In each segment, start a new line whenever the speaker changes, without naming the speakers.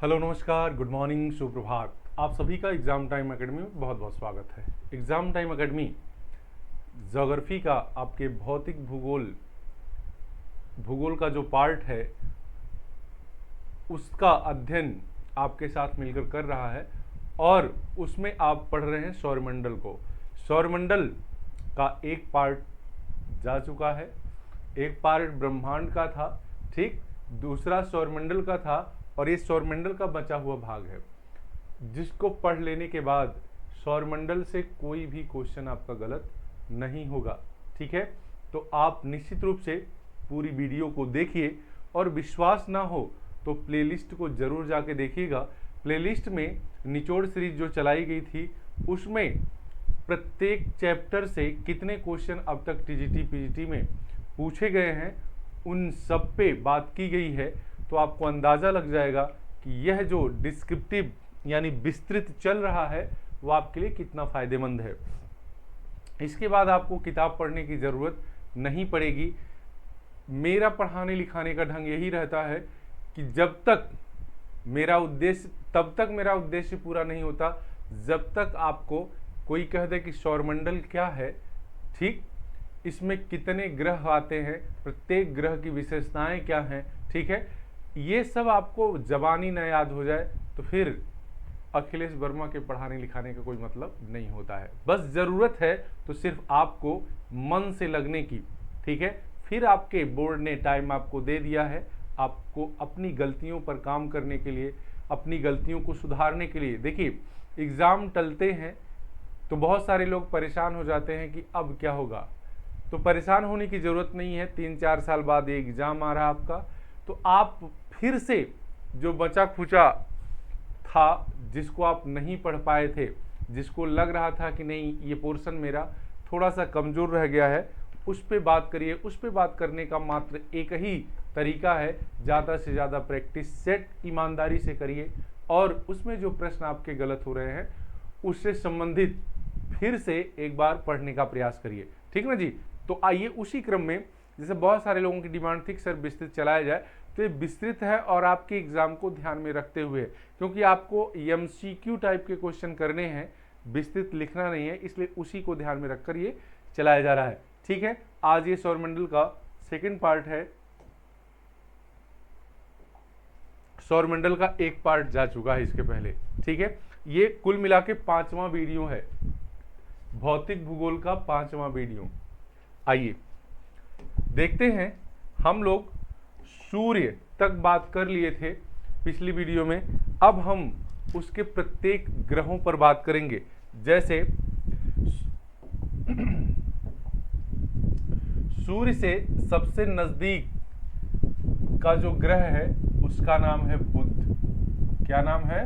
Hello, नमस्कार, good morning, सुप्रभात। आप सभी का एग्ज़ाम टाइम एकेडमी में बहुत बहुत स्वागत है। एग्ज़ाम टाइम एकेडमी ज्योग्राफी का आपके भौतिक भूगोल का जो पार्ट है उसका अध्ययन आपके साथ मिलकर कर रहा है और उसमें आप पढ़ रहे हैं सौरमंडल को। सौरमंडल का एक पार्ट जा चुका है, एक पार्ट ब्रह्मांड का था, ठीक, दूसरा सौरमंडल का था और ये सौरमंडल का बचा हुआ भाग है जिसको पढ़ लेने के बाद सौरमंडल से कोई भी क्वेश्चन आपका गलत नहीं होगा। ठीक है, तो आप निश्चित रूप से पूरी वीडियो को देखिए और विश्वास ना हो तो प्लेलिस्ट को जरूर जाके देखिएगा। प्लेलिस्ट में निचोड़ सीरीज जो चलाई गई थी उसमें प्रत्येक चैप्टर से कितने क्वेश्चन अब तक टीजीटी पीजीटी में पूछे गए हैं उन सब पे बात की गई है, तो आपको अंदाज़ा लग जाएगा कि यह जो डिस्क्रिप्टिव यानी विस्तृत चल रहा है वो आपके लिए कितना फ़ायदेमंद है। इसके बाद आपको किताब पढ़ने की ज़रूरत नहीं पड़ेगी। मेरा पढ़ाने लिखाने का ढंग यही रहता है कि जब तक मेरा उद्देश्य तब तक मेरा उद्देश्य पूरा नहीं होता जब तक आपको कोई कह दे कि सौरमंडल क्या है, ठीक, इसमें कितने ग्रह आते हैं, प्रत्येक ग्रह की विशेषताएं क्या हैं, ठीक है, ये सब आपको जबानी न याद हो जाए तो फिर अखिलेश वर्मा के पढ़ाने लिखाने का कोई मतलब नहीं होता है। बस ज़रूरत है तो सिर्फ आपको मन से लगने की। ठीक है, फिर आपके बोर्ड ने टाइम आपको दे दिया है आपको अपनी गलतियों पर काम करने के लिए, अपनी गलतियों को सुधारने के लिए। देखिए, एग्ज़ाम टलते हैं तो बहुत सारे लोग परेशान हो जाते हैं कि अब क्या होगा। तो परेशान होने की ज़रूरत नहीं है। 3-4 साल बाद ये एग्ज़ाम आ रहा है आपका, तो आप फिर से जो बचा खुचा था, जिसको आप नहीं पढ़ पाए थे, जिसको लग रहा था कि नहीं ये पोर्शन मेरा थोड़ा सा कमज़ोर रह गया है, उस पे बात करिए। उस पे बात करने का मात्र एक ही तरीका है, ज़्यादा से ज़्यादा प्रैक्टिस सेट ईमानदारी से करिए और उसमें जो प्रश्न आपके गलत हो रहे हैं उससे संबंधित फिर से एक बार पढ़ने का प्रयास करिए। ठीक ना जी। तो आइए उसी क्रम में, जैसे बहुत सारे लोगों की डिमांड थी कि सर विस्तृत चलाया जाए, तो ये विस्तृत है और आपके एग्जाम को ध्यान में रखते हुए, क्योंकि आपको एमसीक्यू टाइप के क्वेश्चन करने हैं, विस्तृत लिखना नहीं है, इसलिए उसी को ध्यान में रखकर ये चलाया जा रहा है। ठीक है, आज ये सौरमंडल का सेकंड पार्ट है। सौरमंडल का एक पार्ट जा चुका है इसके पहले। ठीक है, ये कुल मिला के 5वां वीडियो है, भौतिक भूगोल का 5वां वीडियो। आइए देखते हैं। हम लोग सूर्य तक बात कर लिए थे पिछली वीडियो में, अब हम उसके प्रत्येक ग्रहों पर बात करेंगे। जैसे सूर्य से सबसे नजदीक का जो ग्रह है उसका नाम है बुध। क्या नाम है?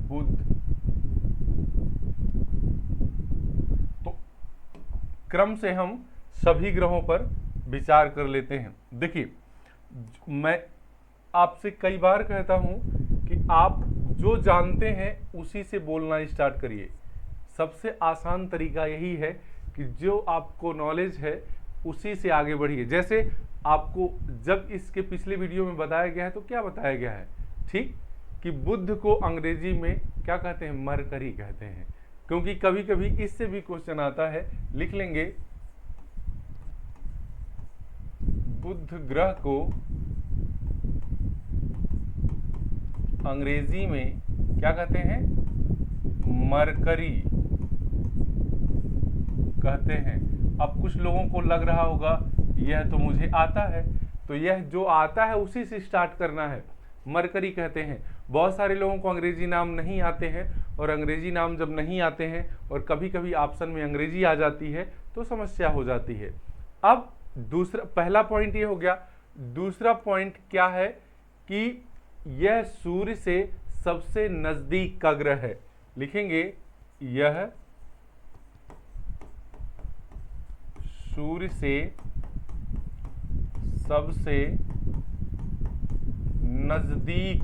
बुध। तो क्रम से हम सभी ग्रहों पर विचार कर लेते हैं। देखिए, मैं आपसे कई बार कहता हूं कि आप जो जानते हैं उसी से बोलना स्टार्ट करिए। सबसे आसान तरीका यही है कि जो आपको नॉलेज है उसी से आगे बढ़िए। जैसे आपको जब इसके पिछले वीडियो में बताया गया है तो क्या बताया गया है, ठीक, कि बुध को अंग्रेजी में क्या कहते हैं? मरकरी कहते हैं। क्योंकि कभी कभी इससे भी क्वेश्चन आता है, लिख लेंगे बुध ग्रह को अंग्रेजी में क्या कहते हैं? मरकरी कहते हैं। अब कुछ लोगों को लग रहा होगा यह तो मुझे आता है, तो यह जो आता है उसी से स्टार्ट करना है, मरकरी कहते हैं। बहुत सारे लोगों को अंग्रेजी नाम नहीं आते हैं और अंग्रेजी नाम जब नहीं आते हैं और कभी कभी ऑप्शन में अंग्रेजी आ जाती है तो समस्या हो जाती है। अब दूसरा, पहला पॉइंट ये हो गया। दूसरा पॉइंट क्या है कि यह सूर्य से सबसे नजदीक का ग्रह है। लिखेंगे यह सूर्य से सबसे नजदीक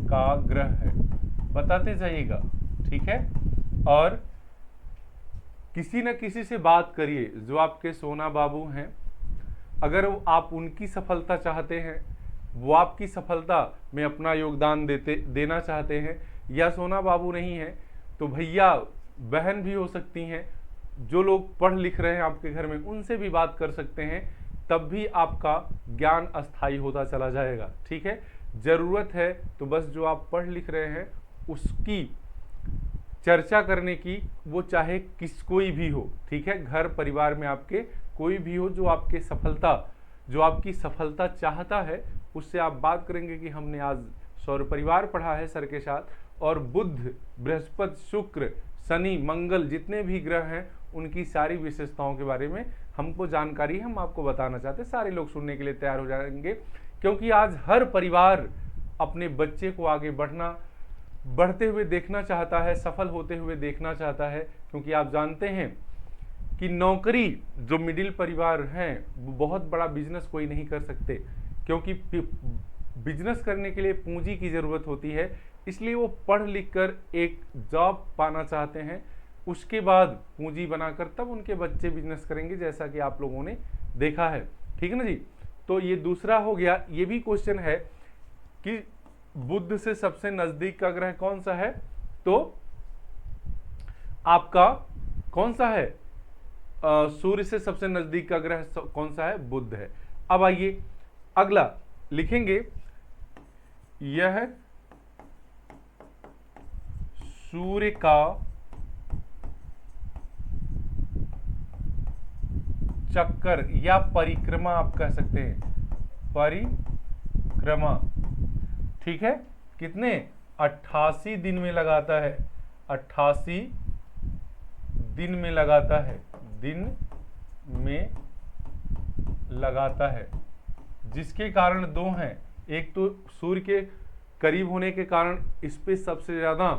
का ग्रह है, बताते जाइएगा। ठीक है, और किसी न किसी से बात करिए, जो आपके सोना बाबू हैं अगर आप उनकी सफलता चाहते हैं, वो आपकी सफलता में अपना योगदान देना चाहते हैं, या सोना बाबू नहीं है तो भैया बहन भी हो सकती हैं, जो लोग पढ़ लिख रहे हैं आपके घर में उनसे भी बात कर सकते हैं, तब भी आपका ज्ञान अस्थायी होता चला जाएगा। ठीक है, जरूरत है तो बस जो आप पढ़ लिख रहे हैं उसकी चर्चा करने की, वो चाहे कोई भी हो। ठीक है, घर परिवार में आपके कोई भी हो जो आपकी सफलता चाहता है, उससे आप बात करेंगे कि हमने आज सौर परिवार पढ़ा है सर के साथ, और बुध, बृहस्पति, शुक्र, शनि, मंगल, जितने भी ग्रह हैं उनकी सारी विशेषताओं के बारे में हमको जानकारी हम आपको बताना चाहते हैं। सारे लोग सुनने के लिए तैयार हो जाएंगे, क्योंकि आज हर परिवार अपने बच्चे को आगे बढ़ते हुए देखना चाहता है, सफल होते हुए देखना चाहता है। क्योंकि आप जानते हैं कि नौकरी, जो मिडिल परिवार हैं, वो बहुत बड़ा बिजनेस कोई नहीं कर सकते, क्योंकि बिजनेस करने के लिए पूंजी की ज़रूरत होती है। इसलिए वो पढ़ लिख कर एक जॉब पाना चाहते हैं, उसके बाद पूंजी बनाकर तब उनके बच्चे बिजनेस करेंगे, जैसा कि आप लोगों ने देखा है। ठीक है ना जी। तो ये दूसरा हो गया। ये भी क्वेश्चन है कि बुध से सबसे नजदीक का ग्रह कौन सा है, तो आपका कौन सा है, सूर्य से सबसे नजदीक का ग्रह कौन सा है, बुध है। अब आइए अगला लिखेंगे, यह सूर्य का चक्कर या परिक्रमा आप कह सकते हैं, परिक्रमा। ठीक है, कितने 88 दिन में लगाता है, 88 दिन में लगाता है, दिन में लगाता है, जिसके कारण दो हैं। एक तो सूर्य के करीब होने के कारण इस पे सबसे ज़्यादा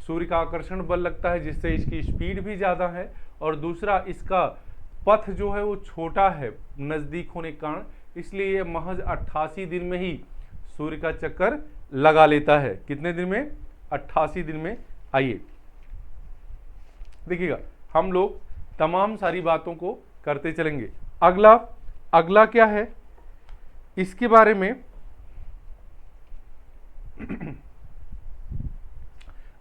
सूर्य का आकर्षण बल लगता है, जिससे इसकी स्पीड भी ज़्यादा है, और दूसरा इसका पथ जो है वो छोटा है नज़दीक होने के कारण, इसलिए ये महज 88 दिन में ही सूर्य का चक्कर लगा लेता है। कितने दिन में, 88 दिन में। आइए देखिएगा, हम लोग तमाम सारी बातों को करते चलेंगे। अगला क्या है इसके बारे में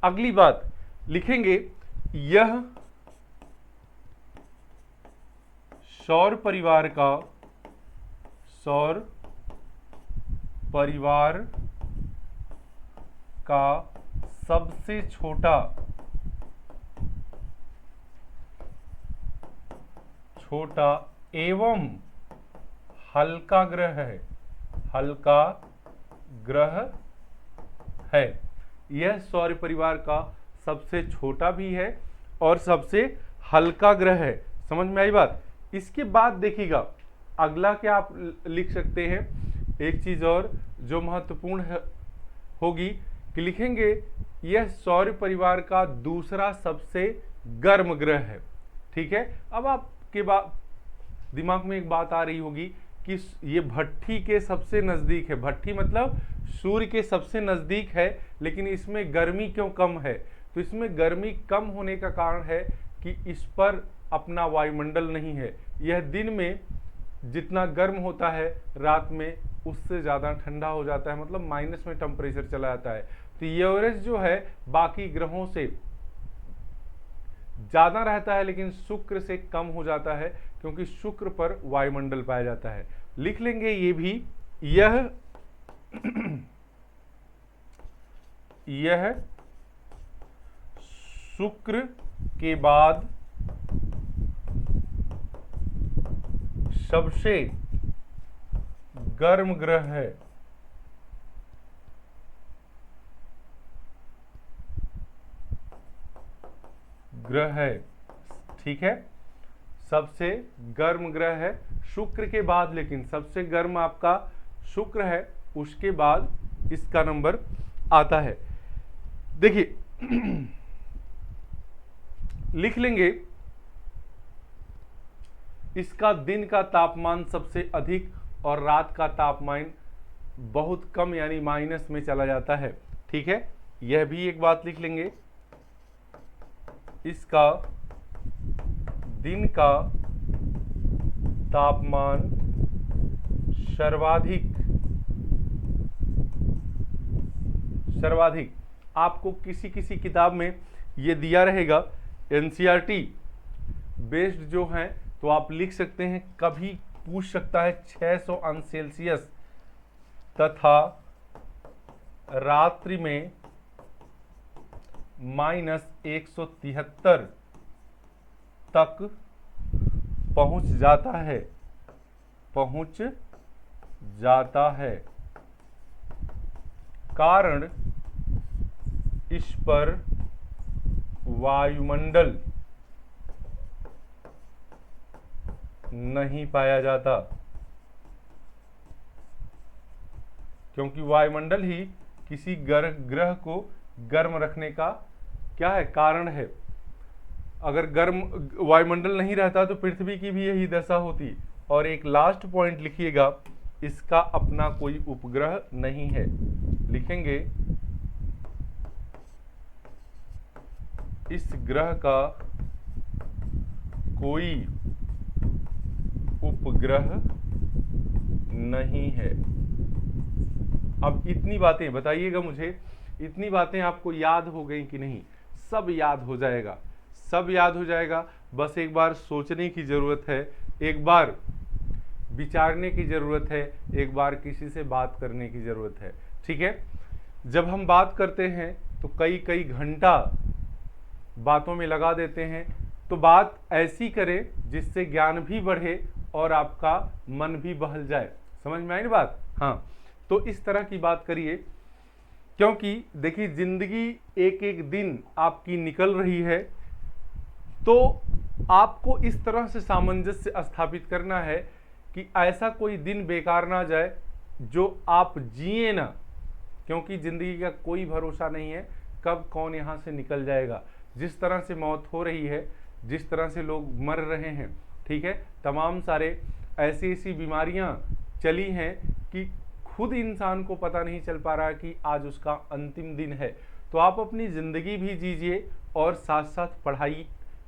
अगली बात लिखेंगे, यह सौर परिवार का सबसे छोटा एवं हल्का ग्रह है। यह सौर परिवार का सबसे छोटा भी है और सबसे हल्का ग्रह है। समझ में आई बात। इसके बाद देखिएगा अगला क्या आप लिख सकते हैं, एक चीज और जो महत्वपूर्ण होगी कि लिखेंगे, यह सौर परिवार का दूसरा सबसे गर्म ग्रह है। ठीक है, अब आपके दिमाग में एक बात आ रही होगी कि ये भट्ठी के सबसे नजदीक है, भट्ठी मतलब सूर्य के सबसे नजदीक है, लेकिन इसमें गर्मी क्यों कम है। तो इसमें गर्मी कम होने का कारण है कि इस पर अपना वायुमंडल नहीं है। यह दिन में जितना गर्म होता है, रात में उससे ज़्यादा ठंडा हो जाता है, मतलब माइनस में टेम्परेचर चला जाता है। तो एवरेज जो है बाकी ग्रहों से ज़्यादा रहता है, लेकिन शुक्र से कम हो जाता है, क्योंकि शुक्र पर वायुमंडल पाया जाता है। लिख लेंगे ये भी, यह शुक्र के बाद सबसे गर्म ग्रह है। ठीक है, सबसे गर्म ग्रह है शुक्र के बाद, लेकिन सबसे गर्म आपका शुक्र है, उसके बाद इसका नंबर आता है। देखिए लिख लेंगे, इसका दिन का तापमान सबसे अधिक और रात का तापमान बहुत कम, यानी माइनस में चला जाता है। ठीक है, यह भी एक बात लिख लेंगे, इसका दिन का तापमान सर्वाधिक आपको किसी किसी किताब में ये दिया रहेगा, एनसीईआरटी बेस्ड जो है, तो आप लिख सकते हैं, कभी पूछ सकता है 600 अंश सेल्सियस तथा रात्रि में -173 तक पहुंच जाता है। कारण इस पर वायुमंडल नहीं पाया जाता, क्योंकि वायुमंडल ही किसी ग्रह को गर्म रखने का क्या है, कारण है। अगर गर्म वायुमंडल नहीं रहता तो पृथ्वी की भी यही दशा होती। और एक लास्ट पॉइंट लिखिएगा, इसका अपना कोई उपग्रह नहीं है। लिखेंगे, इस ग्रह का कोई उपग्रह नहीं है। अब इतनी बातें बताइएगा मुझे, इतनी बातें आपको याद हो गई कि नहीं? सब याद हो जाएगा, सब याद हो जाएगा। बस एक बार सोचने की ज़रूरत है, एक बार विचारने की ज़रूरत है, एक बार किसी से बात करने की ज़रूरत है। ठीक है, जब हम बात करते हैं तो कई कई घंटा बातों में लगा देते हैं, तो बात ऐसी करें जिससे ज्ञान भी बढ़े और आपका मन भी बहल जाए। समझ में आई ना बात? हाँ, तो इस तरह की बात करिए, क्योंकि देखिए जिंदगी एक एक दिन आपकी निकल रही है, तो आपको इस तरह से सामंजस्य स्थापित करना है कि ऐसा कोई दिन बेकार ना जाए जो आप जिए ना, क्योंकि जिंदगी का कोई भरोसा नहीं है कब कौन यहाँ से निकल जाएगा। जिस तरह से मौत हो रही है, जिस तरह से लोग मर रहे हैं, ठीक है, तमाम सारे ऐसी ऐसी बीमारियां चली हैं कि खुद इंसान को पता नहीं चल पा रहा कि आज उसका अंतिम दिन है। तो आप अपनी ज़िंदगी भी जीजिए और साथ साथ पढ़ाई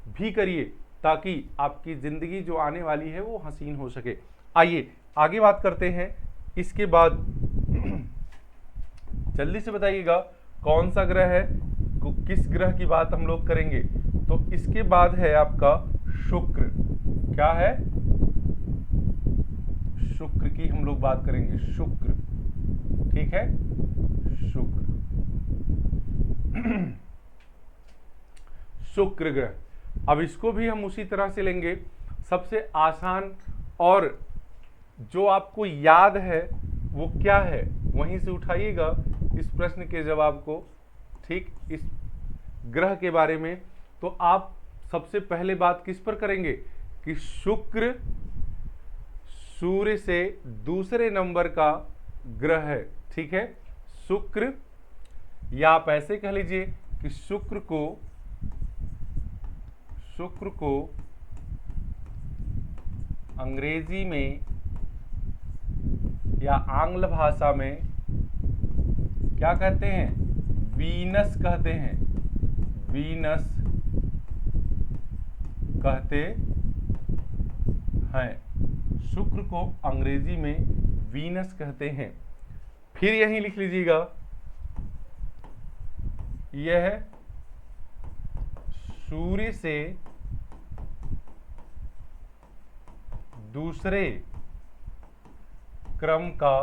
भी करिए, ताकि आपकी ज़िंदगी जो आने वाली है वो हसीन हो सके। आइए आगे बात करते हैं। इसके बाद जल्दी से बताइएगा कौन सा ग्रह है, किस ग्रह की बात हम लोग करेंगे? तो इसके बाद है आपका शुक्र। क्या है? शुक्र की हम लोग बात करेंगे, शुक्र। ठीक है, शुक्र। शुक्र ग्रह, अब इसको भी हम उसी तरह से लेंगे, सबसे आसान और जो आपको याद है वो क्या है, वहीं से उठाइएगा इस प्रश्न के जवाब को। ठीक, इस ग्रह के बारे में तो आप सबसे पहले बात किस पर करेंगे कि शुक्र सूर्य से दूसरे नंबर का ग्रह है। ठीक है, शुक्र, या आप ऐसे कह लीजिए कि शुक्र को अंग्रेजी में या आंग्ल भाषा में क्या कहते हैं? वीनस कहते हैं, वीनस कहते हैं। शुक्र को अंग्रेजी में वीनस कहते हैं। फिर यहीं लिख लीजिएगा, यह सूर्य से दूसरे क्रम का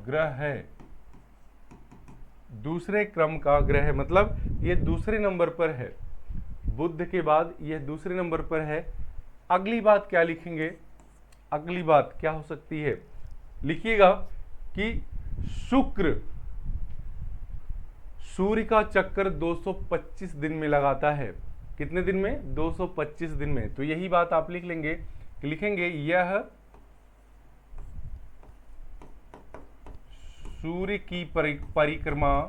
ग्रह है। दूसरे क्रम का ग्रह है मतलब ये दूसरे नंबर पर है, बुध के बाद यह दूसरे नंबर पर है। अगली बात क्या लिखेंगे? अगली बात क्या हो सकती है? लिखिएगा कि शुक्र सूर्य का चक्कर 225 दिन में लगाता है। कितने दिन में? 225 दिन में। तो यही बात आप लिख लेंगे कि लिखेंगे यह सूर्य की परिक्रमा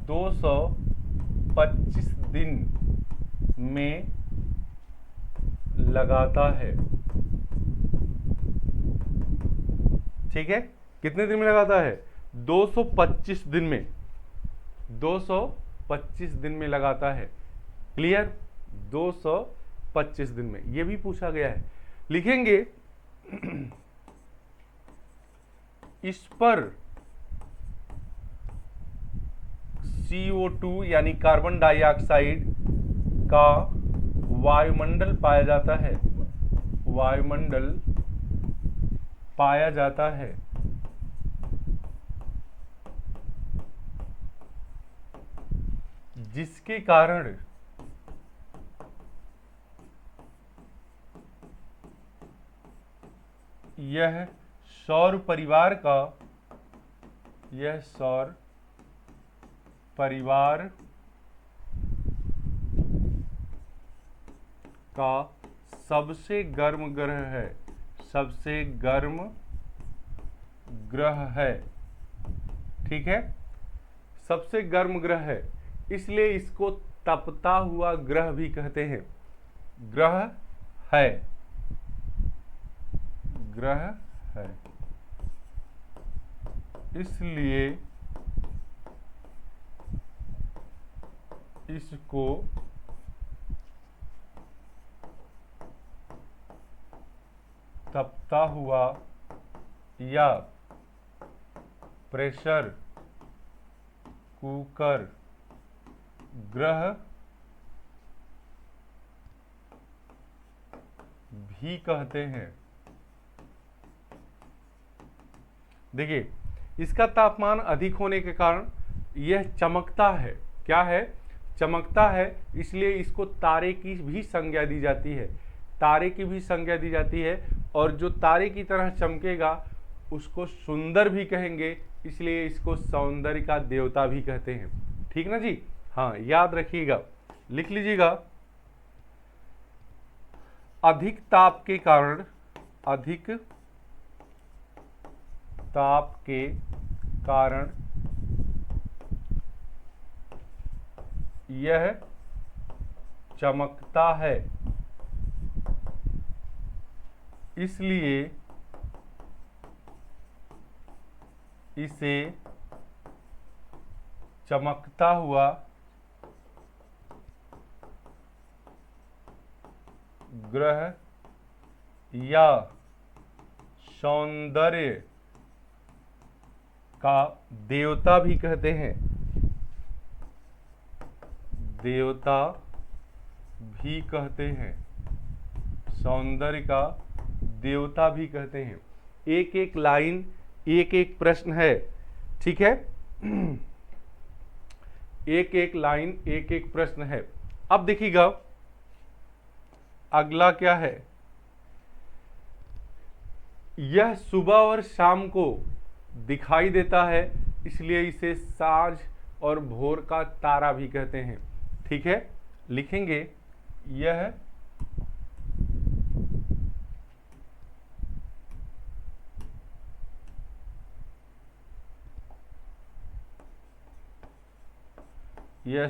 225 दिन में लगाता है। ठीक है, कितने दिन में लगाता है? 225 दिन में, 225 दिन में लगाता है। क्लियर? 25 दिन में, ये भी पूछा गया है। लिखेंगे इस पर CO2 यानी कार्बन डाइऑक्साइड का वायुमंडल पाया जाता है, वायुमंडल पाया जाता है। जिसके कारण यह सौर परिवार का सबसे गर्म ग्रह है, सबसे गर्म ग्रह है। ठीक है, सबसे गर्म ग्रह है, इसलिए इसको तपता हुआ ग्रह भी कहते हैं। ग्रह है, ग्रह है, इसलिए इसको तपता हुआ या प्रेशर कुकर ग्रह भी कहते हैं। देखिए, इसका तापमान अधिक होने के कारण यह चमकता है। क्या है? चमकता है, इसलिए इसको तारे की भी संज्ञा दी जाती है, तारे की भी संज्ञा दी जाती है। और जो तारे की तरह चमकेगा उसको सुंदर भी कहेंगे, इसलिए इसको सौंदर्य का देवता भी कहते हैं। ठीक ना जी? हाँ, याद रखिएगा, लिख लीजिएगा। अधिक ताप के कारण, अधिक ताप के कारण यह चमकता है, इसलिए इसे चमकता हुआ ग्रह या सौंदर्य का देवता भी कहते हैं, देवता भी कहते हैं, सौंदर्य का देवता भी कहते हैं। एक एक लाइन, एक एक प्रश्न है। ठीक है, एक एक लाइन, एक एक प्रश्न है। अब देखिएगा अगला क्या है। यह सुबह और शाम को दिखाई देता है, इसलिए इसे साँझ और भोर का तारा भी कहते हैं। ठीक है, लिखेंगे यह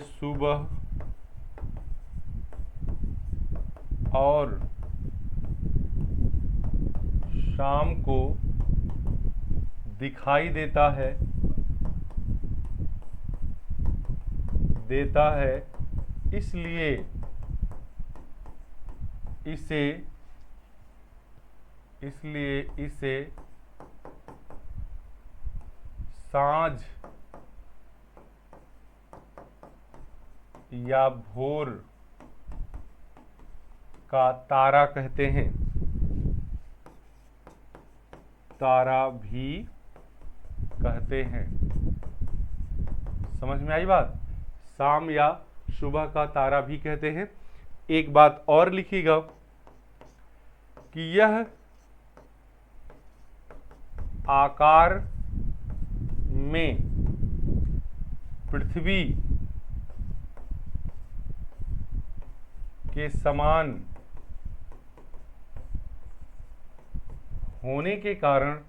सुबह और शाम को दिखाई देता है, इसलिए इसे साँझ या भोर का तारा कहते हैं, तारा भी कहते हैं। समझ में आई बात? शाम या सुबह का तारा भी कहते हैं। एक बात और लिखिएगा कि यह आकार में पृथ्वी के समान होने के कारण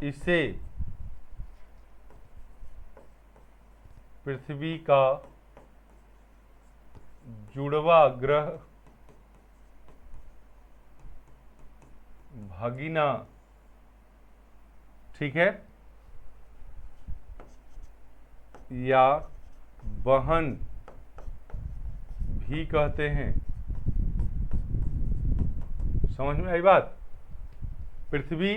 इसे पृथ्वी का जुड़वा ग्रह भगिना, ठीक है, या वहन भी कहते हैं। समझ में आई बात? पृथ्वी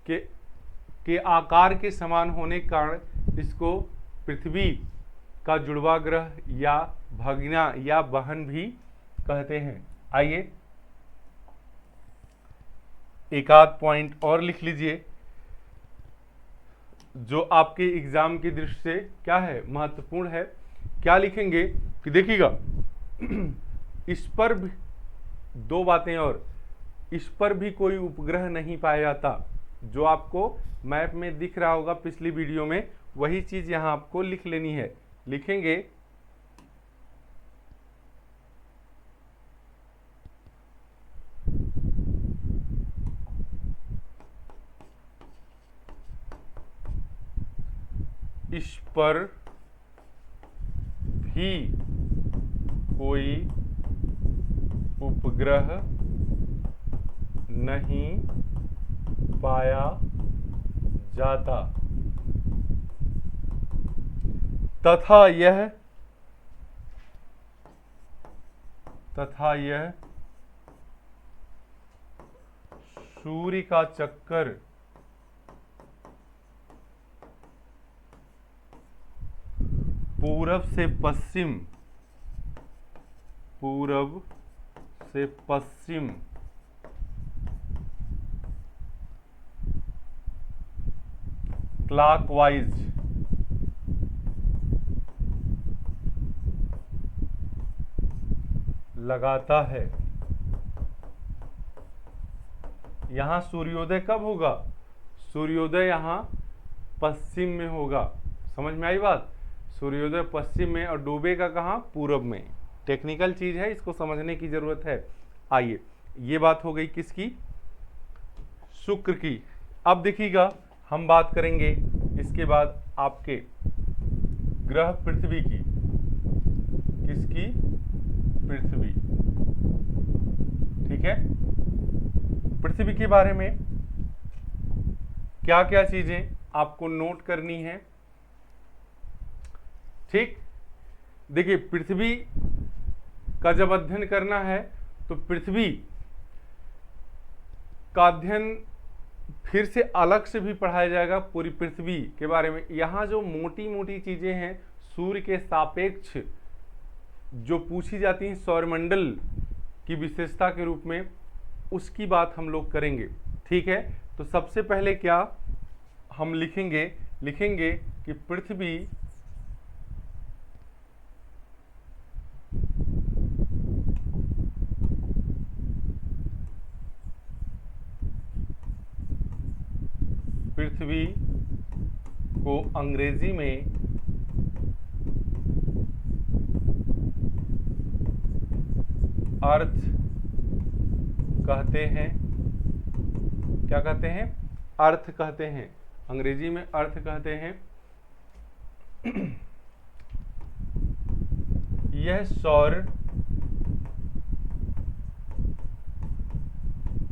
के आकार के समान होने के कारण इसको पृथ्वी का जुड़वा ग्रह या भगना या बहन भी कहते हैं। आइए एक आध पॉइंट और लिख लीजिए जो आपके एग्जाम की दृष्टि से क्या है, महत्वपूर्ण है। क्या लिखेंगे कि देखिएगा इस पर भी दो बातें और, इस पर भी कोई उपग्रह नहीं पाया जाता। जो आपको मैप में दिख रहा होगा पिछली वीडियो में, वही चीज यहां आपको लिख लेनी है। लिखेंगे इस पर भी कोई उपग्रह नहीं पाया जाता तथा यह सूर्य का चक्कर पूरब से पश्चिम क्लॉकवाइज लगाता है। यहां सूर्योदय कब होगा? सूर्योदय यहां पश्चिम में होगा। समझ में आई बात? सूर्योदय पश्चिम में और डूबेगा कहां? पूरब में। टेक्निकल चीज है, इसको समझने की जरूरत है। आइए, ये बात हो गई किसकी? शुक्र की। अब देखिएगा हम बात करेंगे इसके बाद आपके ग्रह पृथ्वी की। किसकी? पृथ्वी। ठीक है, पृथ्वी के बारे में क्या क्या चीजें आपको नोट करनी है। ठीक, देखिए पृथ्वी का जब अध्ययन करना है तो पृथ्वी का अध्ययन फिर से अलग से भी पढ़ाया जाएगा पूरी पृथ्वी के बारे में। यहाँ जो मोटी मोटी चीजें हैं सूर्य के सापेक्ष जो पूछी जाती हैं सौरमंडल की विशेषता के रूप में, उसकी बात हम लोग करेंगे। ठीक है, तो सबसे पहले क्या हम लिखेंगे कि पृथ्वी को अंग्रेजी में अर्थ कहते हैं। क्या कहते हैं? अर्थ कहते हैं। अंग्रेजी में अर्थ कहते हैं। यह सौर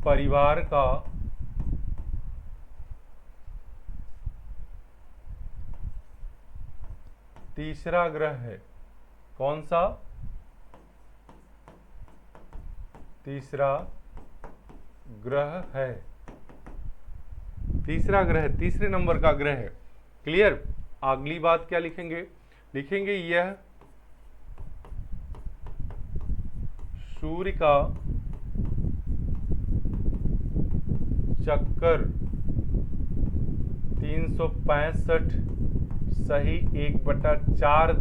परिवार का तीसरा ग्रह है। कौन सा? तीसरा ग्रह है। तीसरा ग्रह, तीसरे नंबर का ग्रह है। क्लियर? अगली बात क्या लिखेंगे? यह सूर्य का चक्कर 365 सही 1/4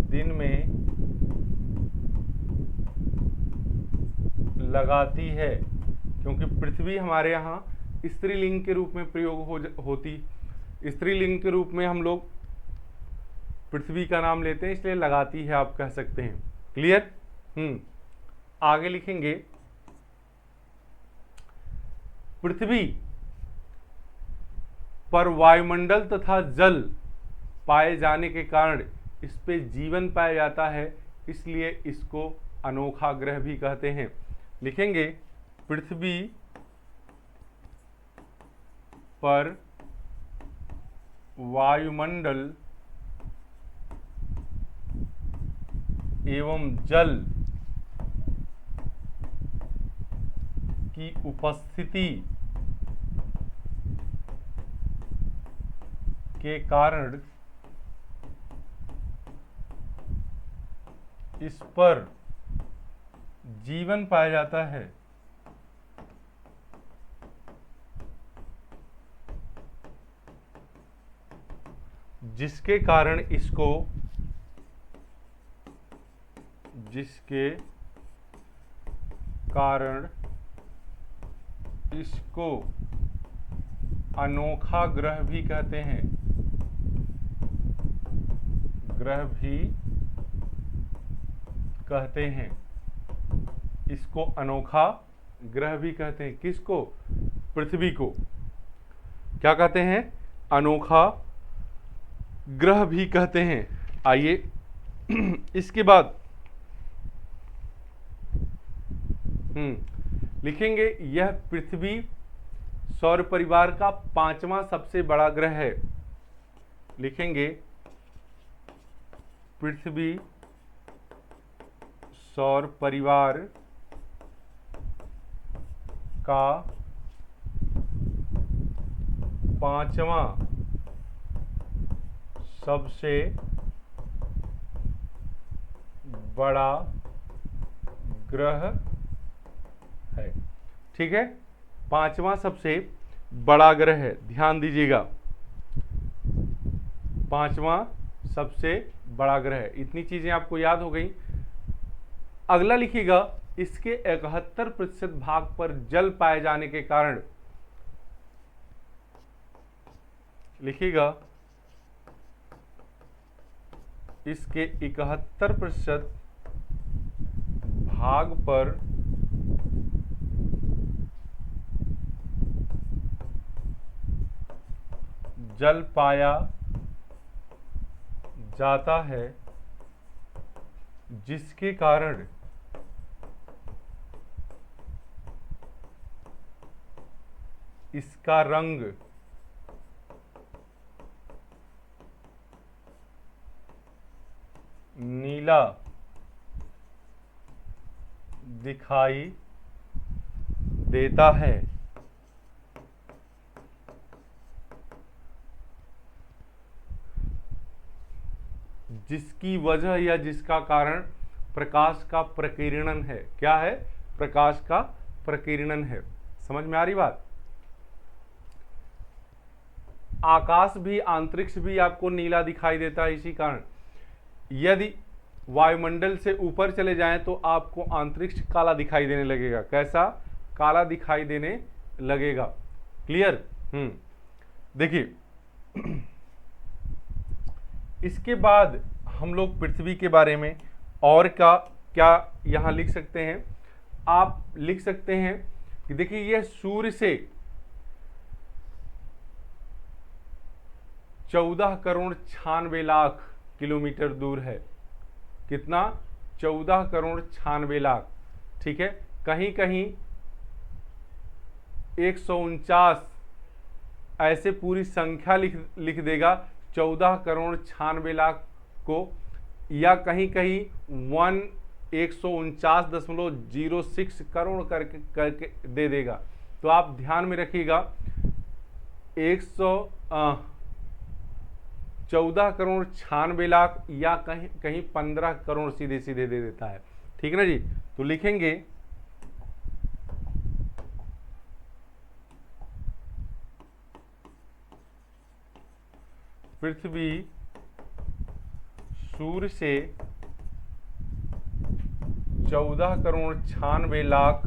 दिन में लगाती है। क्योंकि पृथ्वी हमारे यहाँ स्त्रीलिंग के रूप में प्रयोग होती, स्त्रीलिंग के रूप में हम लोग पृथ्वी का नाम लेते हैं, इसलिए लगाती है आप कह सकते हैं। क्लियर? आगे लिखेंगे पृथ्वी पर वायुमंडल तथा जल पाए जाने के कारण इस पे जीवन पाया जाता है, इसलिए इसको अनोखा ग्रह भी कहते हैं। लिखेंगे पृथ्वी पर वायुमंडल एवं जल की उपस्थिति के कारण इस पर जीवन पाया जाता है। जिसके कारण इसको अनोखा ग्रह भी कहते हैं। इसको अनोखा ग्रह भी कहते हैं। किसको? पृथ्वी को क्या कहते हैं? अनोखा ग्रह भी कहते हैं। आइए इसके बाद लिखेंगे, यह पृथ्वी सौर परिवार का 5वां सबसे बड़ा ग्रह है। लिखेंगे, पृथ्वी सौर परिवार का 5वां सबसे बड़ा ग्रह है। ठीक है, 5वां सबसे बड़ा ग्रह है, ध्यान दीजिएगा, 5वां सबसे बड़ा ग्रह है। इतनी चीजें आपको याद हो गई। अगला लिखिएगा, इसके 71% भाग पर जल पाए जाने के कारण, लिखिएगा, इसके 71% भाग पर जल पाया जाता है, जिसके कारण इसका रंग नीला दिखाई देता है। जिसकी वजह या जिसका कारण प्रकाश का प्रकीर्णन है। क्या है? प्रकाश का प्रकीर्णन है। समझ में आ रही बात? आकाश भी, अंतरिक्ष भी आपको नीला दिखाई देता है इसी कारण। यदि वायुमंडल से ऊपर चले जाएं तो आपको अंतरिक्ष काला दिखाई देने लगेगा। कैसा? काला दिखाई देने लगेगा। क्लियर? देखिए, इसके बाद हम लोग पृथ्वी के बारे में और क्या यहां लिख सकते हैं? आप लिख सकते हैं कि देखिए, यह सूर्य से 14 करोड़ 96 लाख किलोमीटर दूर है। कितना? 14 करोड़ 96 लाख। ठीक है, कहीं कहीं 149 ऐसे पूरी संख्या लिख देगा 14 करोड़ 96 लाख को, या कहीं कहीं 149.06 करोड़ करके दे देगा। तो आप ध्यान में रखिएगा, 14 करोड़ 96 लाख या कहीं 15 करोड़ सीधे सीधे दे देता है। ठीक है ना जी? तो लिखेंगे, पृथ्वी सूर्य से 14 करोड़ 96 लाख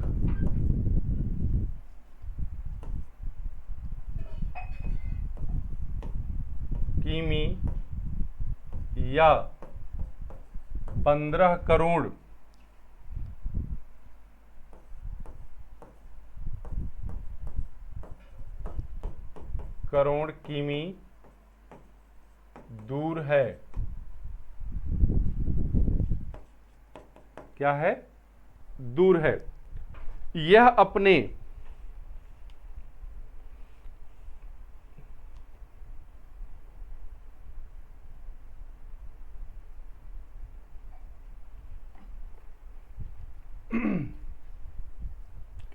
किमी या 15 करोड़ किमी दूर है। क्या है? दूर है। यह अपने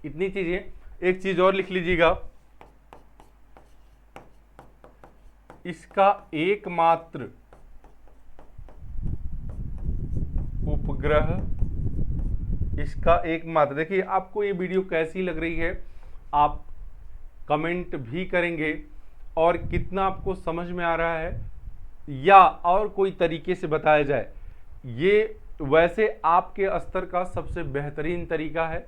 इतनी चीजें। एक चीज और लिख लीजिएगा, इसका एकमात्र उपग्रह, इसका एकमात्र, देखिए आपको ये वीडियो कैसी लग रही है आप कमेंट भी करेंगे, और कितना आपको समझ में आ रहा है या और कोई तरीके से बताया जाए, ये वैसे आपके स्तर का सबसे बेहतरीन तरीका है।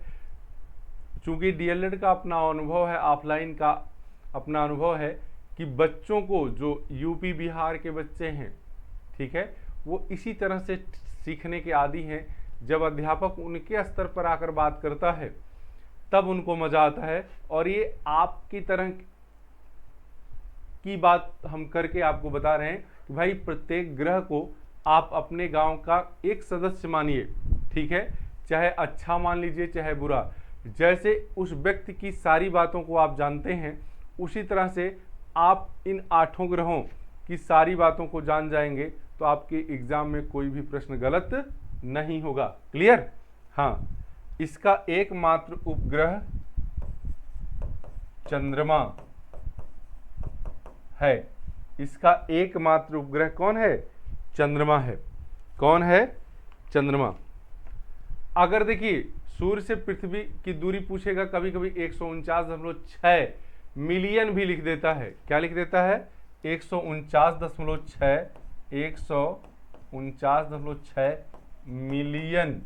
चूंकि डीएलएड का अपना अनुभव है, ऑफलाइन का अपना अनुभव है कि बच्चों को, जो यूपी बिहार के बच्चे हैं, ठीक है, वो इसी तरह से सीखने के आदी हैं। जब अध्यापक उनके स्तर पर आकर बात करता है तब उनको मजा आता है। और ये आपकी तरह की बात हम करके आपको बता रहे हैं कि भाई प्रत्येक ग्रह को आप अपने गांव का एक सदस्य मानिए, ठीक है, चाहे अच्छा मान लीजिए चाहे बुरा। जैसे उस व्यक्ति की सारी बातों को आप जानते हैं, उसी तरह से आप इन 8 ग्रहों की सारी बातों को जान जाएंगे तो आपके एग्जाम में कोई भी प्रश्न गलत नहीं होगा। क्लियर? हाँ, इसका एकमात्र उपग्रह चंद्रमा है। इसका एकमात्र उपग्रह कौन है? चंद्रमा है। कौन है? चंद्रमा। अगर देखिए सूर्य से पृथ्वी की दूरी पूछेगा, कभी कभी 149.6 मिलियन भी लिख देता है। क्या लिख देता है? 149.6, 149.6 मिलियन।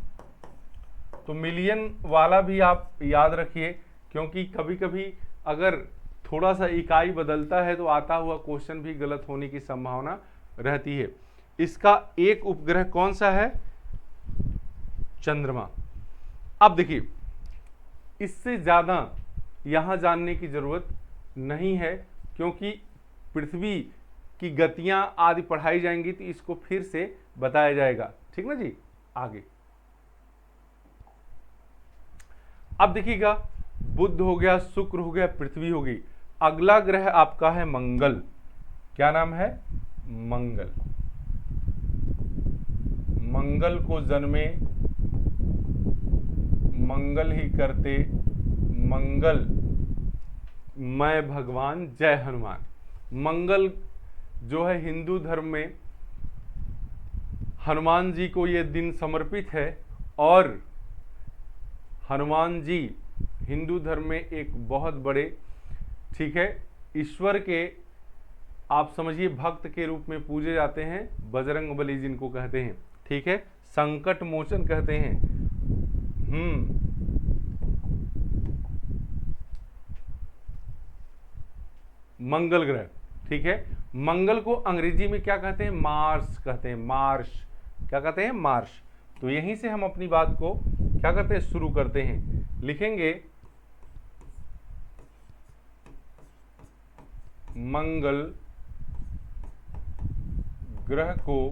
तो मिलियन वाला भी आप याद रखिए, क्योंकि कभी कभी अगर थोड़ा सा इकाई बदलता है तो आता हुआ क्वेश्चन भी गलत होने की संभावना रहती है। इसका एक उपग्रह कौन सा है? चंद्रमा। अब देखिए, इससे ज्यादा यहां जानने की जरूरत नहीं है, क्योंकि पृथ्वी की गतियां आदि पढ़ाई जाएंगी तो इसको फिर से बताया जाएगा। ठीक ना जी? आगे अब देखिएगा, बुध हो गया, शुक्र हो गया, पृथ्वी हो गई। अगला ग्रह आपका है मंगल। क्या नाम है? मंगल। मंगल को जन्मे मंगल ही करते मंगल, मैं भगवान जय हनुमान। मंगल जो है हिंदू धर्म में हनुमान जी को ये दिन समर्पित है, और हनुमान जी हिंदू धर्म में एक बहुत बड़े, ठीक है, ईश्वर के आप समझिए भक्त के रूप में पूजे जाते हैं। बजरंगबली जिनको कहते हैं, ठीक है, संकट मोचन कहते हैं। मंगल ग्रह, ठीक है। मंगल को अंग्रेजी में क्या कहते हैं? मार्स कहते हैं। मार्स, क्या कहते हैं? मार्स। तो यहीं से हम अपनी बात को क्या करते हैं? शुरू करते हैं। लिखेंगे मंगल ग्रह को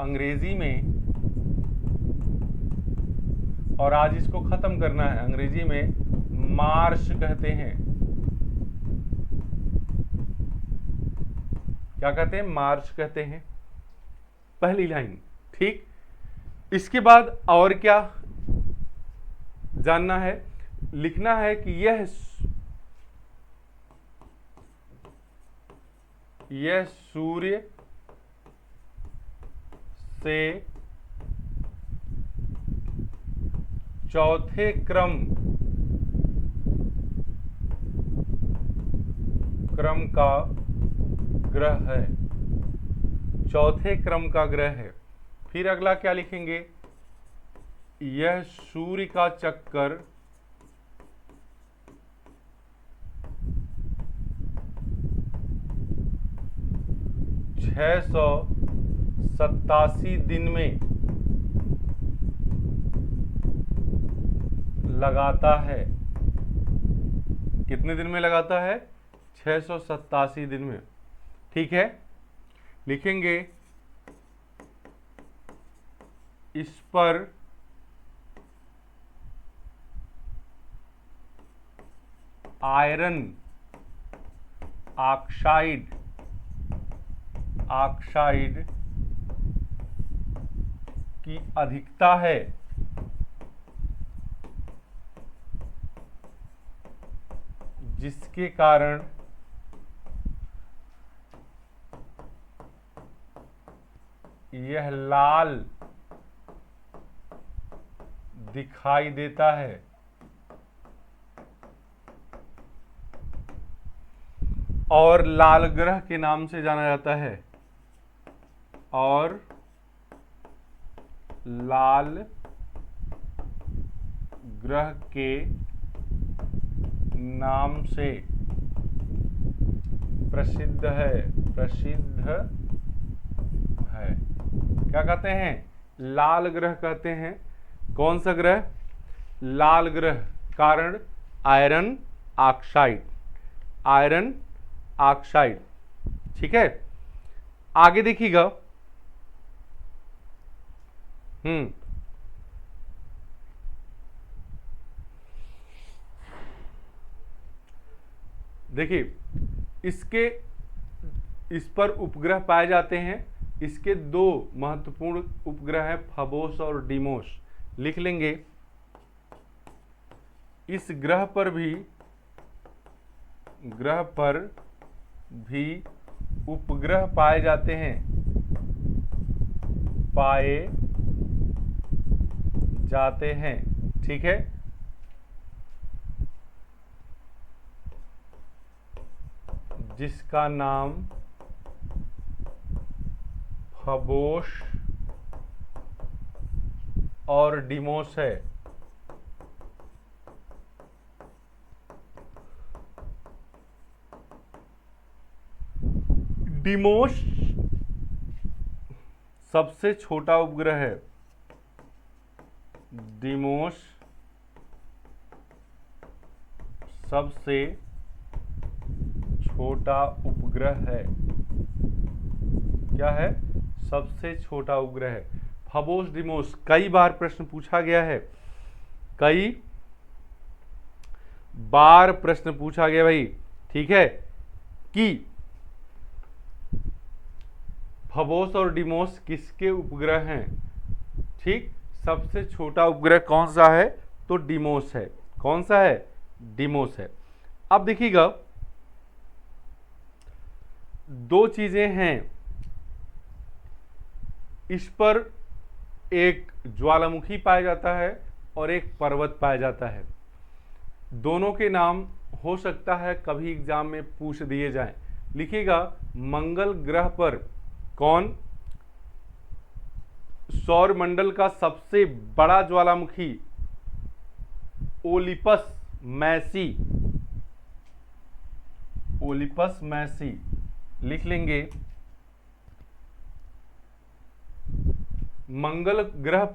अंग्रेजी में, और आज इसको खत्म करना है, अंग्रेजी में मार्स कहते हैं। क्या कहते हैं? मार्स कहते हैं। पहली लाइन, ठीक। इसके बाद और क्या जानना है? लिखना है कि यह सूर्य से चौथे क्रम का ग्रह है। चौथे क्रम का ग्रह है। फिर अगला क्या लिखेंगे? यह सूर्य का चक्कर 687 दिन में लगाता है। कितने दिन में लगाता है? 687 दिन में, ठीक है। लिखेंगे इस पर आयरन ऑक्साइड की अधिकता है। जिसके कारण यह लाल दिखाई देता है। और लाल ग्रह के नाम से जाना जाता है। और लाल ग्रह के नाम से प्रसिद्ध है। क्या कहते हैं? लाल ग्रह कहते हैं। कौन सा ग्रह? लाल ग्रह। कारण आयरन ऑक्साइड। Iron oxide. ठीक है, आगे देखिएगा। देखिए, इस पर उपग्रह पाए जाते हैं। इसके दो महत्वपूर्ण उपग्रह हैं, फबोस और डीमोस। लिख लेंगे। इस ग्रह पर भी उपग्रह पाए जाते हैं। ठीक है, जिसका नाम फबोस और डीमोस है। डीमोस सबसे छोटा उपग्रह है। डीमोस सबसे छोटा उपग्रह है। क्या है? सबसे छोटा उपग्रह है। फबोस डीमोस कई बार प्रश्न पूछा गया है। कई बार प्रश्न पूछा गया भाई। ठीक है, कि फबोस और डीमोस किसके उपग्रह हैं? ठीक, सबसे छोटा उपग्रह कौन सा है? तो डीमोस है। कौन सा है? डीमोस है। अब देखिएगा, दो चीजें हैं। इस पर एक ज्वालामुखी पाया जाता है और एक पर्वत पाया जाता है। दोनों के नाम हो सकता है कभी एग्जाम में पूछ दिए जाएं। लिखिएगा, मंगल ग्रह पर कौन? सौर मंडल का सबसे बड़ा ज्वालामुखी ओलिपस मैसी। ओलिपस मैसी लिख लेंगे। मंगल ग्रह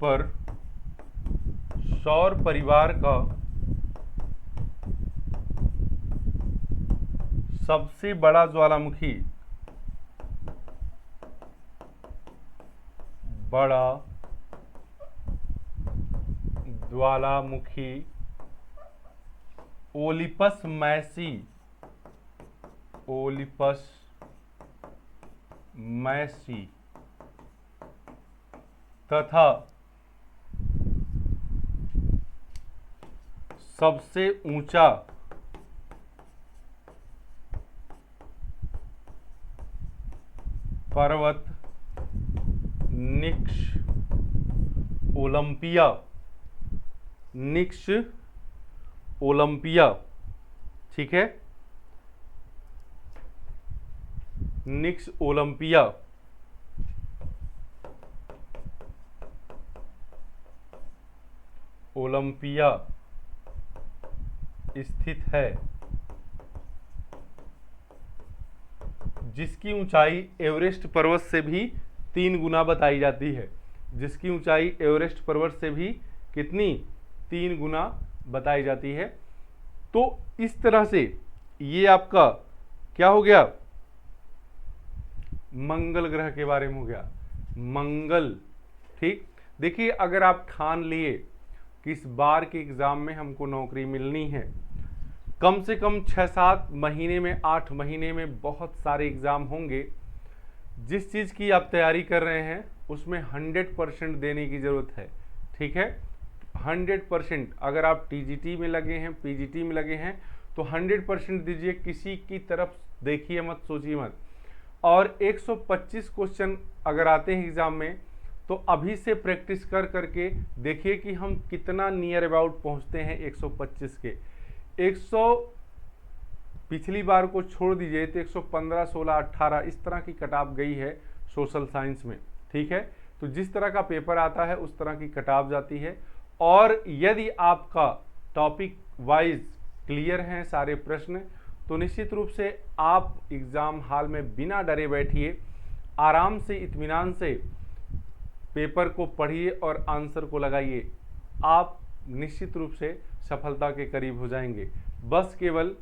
पर सौर परिवार का सबसे बड़ा ज्वालामुखी ओलिपस मैसी तथा सबसे ऊंचा पर्वत निक्स ओलंपिया। ठीक है, निक्स ओलंपिया स्थित है, जिसकी ऊंचाई एवरेस्ट पर्वत से भी 3 गुना बताई जाती है। जिसकी ऊंचाई एवरेस्ट पर्वत से भी कितनी? 3 गुना बताई जाती है। तो इस तरह से ये आपका क्या हो गया? मंगल ग्रह के बारे में हो गया। मंगल। ठीक, देखिए, अगर आप ठान लिए कि इस बार के एग्जाम में हमको नौकरी मिलनी है, कम से कम 6-7 महीने में, 8 महीने में बहुत सारे एग्ज़ाम होंगे। जिस चीज़ की आप तैयारी कर रहे हैं उसमें 100% देने की ज़रूरत है, ठीक है। 100%। अगर आप टीजीटी में लगे हैं, पीजीटी में लगे हैं, तो 100% दीजिए, किसी की तरफ देखिए मत, सोचिए मत। और 125 क्वेश्चन अगर आते हैं एग्ज़ाम में, तो अभी से प्रैक्टिस कर करके देखिए कि हम कितना नियर अबाउट पहुंचते हैं 125 के। 100 पिछली बार को छोड़ दीजिए तो 115, 16, 18 इस तरह की कटाव गई है सोशल साइंस में, ठीक है। तो जिस तरह का पेपर आता है उस तरह की कटाव जाती है। और यदि आपका टॉपिक वाइज क्लियर हैं सारे प्रश्न, तो निश्चित रूप से आप एग्ज़ाम हॉल में बिना डरे बैठिए, आराम से, इत्मीनान से पेपर को पढ़िए और आंसर को लगाइए। आप निश्चित रूप से सफलता के करीब हो जाएंगे। बस केवल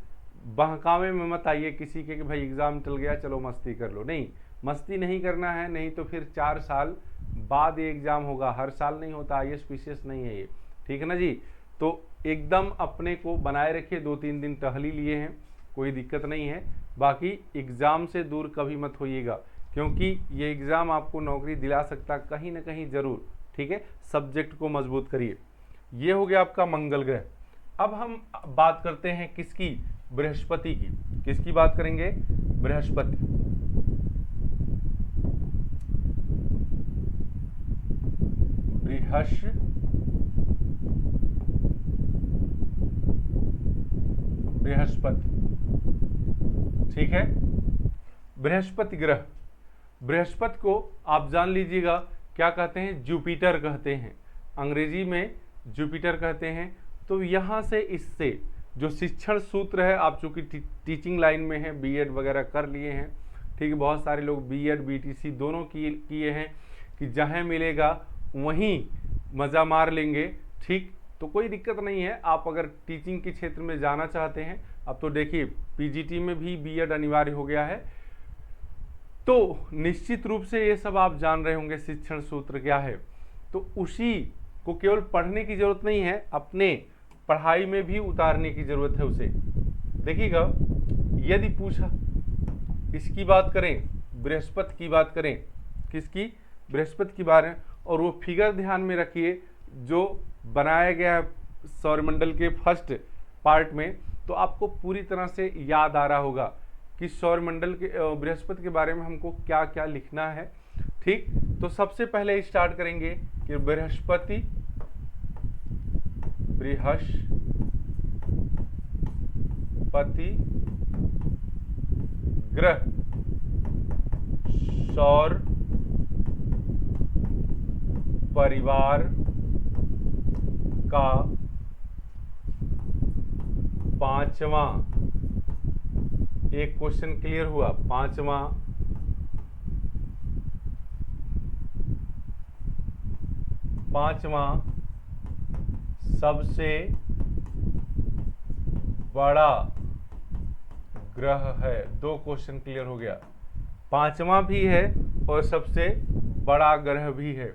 बहकावे में मत आइए किसी के कि भाई एग्ज़ाम चल गया चलो मस्ती कर लो। नहीं, मस्ती नहीं करना है, नहीं तो फिर 4 साल बाद ये एग्ज़ाम होगा, हर साल नहीं होता। IAS PCS नहीं है ये, ठीक है ना जी। तो एकदम अपने को बनाए रखिए। 2-3 दिन टहली लिए हैं, कोई दिक्कत नहीं है। बाकी एग्ज़ाम से दूर कभी मत होइएगा, क्योंकि ये एग्ज़ाम आपको नौकरी दिला सकता कहीं ना कहीं ज़रूर, ठीक है। सब्जेक्ट को मजबूत करिए। ये हो गया आपका मंगल ग्रह। अब हम बात करते हैं किसकी? बृहस्पति की। किसकी बात करेंगे? बृहस्पति। बृहस्पति, ठीक है। बृहस्पति ग्रह, बृहस्पति को आप जान लीजिएगा क्या कहते हैं? जुपिटर कहते हैं, अंग्रेजी में जुपिटर कहते हैं। तो यहाँ से इससे जो शिक्षण सूत्र है, आप चूँकि टीचिंग लाइन में हैं, बीएड वगैरह कर लिए हैं, ठीक है। बहुत सारे लोग बीएड बीटीसी दोनों किए हैं कि जहाँ मिलेगा वहीं मज़ा मार लेंगे, ठीक। तो कोई दिक्कत नहीं है। आप अगर टीचिंग के क्षेत्र में जाना चाहते हैं, अब तो देखिए पीजीटी में भी बीएड अनिवार्य हो गया है, तो निश्चित रूप से ये सब आप जान रहे होंगे शिक्षण सूत्र क्या है। तो उसी को केवल पढ़ने की जरूरत नहीं है, अपने पढ़ाई में भी उतारने की जरूरत है उसे। देखिएगा, यदि पूछा, इसकी बात करें, बृहस्पति की बात करें, किसकी? बृहस्पति की बात है। और वो फिगर ध्यान में रखिए जो बनाया गया है सौरमंडल के फर्स्ट पार्ट में, तो आपको पूरी तरह से याद आ रहा होगा कि सौरमंडल के बृहस्पति के बारे में हमको क्या क्या लिखना है, ठीक। तो सबसे पहले स्टार्ट करेंगे कि बृहस्पति ग्रह सौर परिवार का 5वां, एक क्वेश्चन क्लियर हुआ, 5वां सबसे बड़ा ग्रह है। 2 क्वेश्चन क्लियर हो गया, 5वां भी है और सबसे बड़ा ग्रह भी है।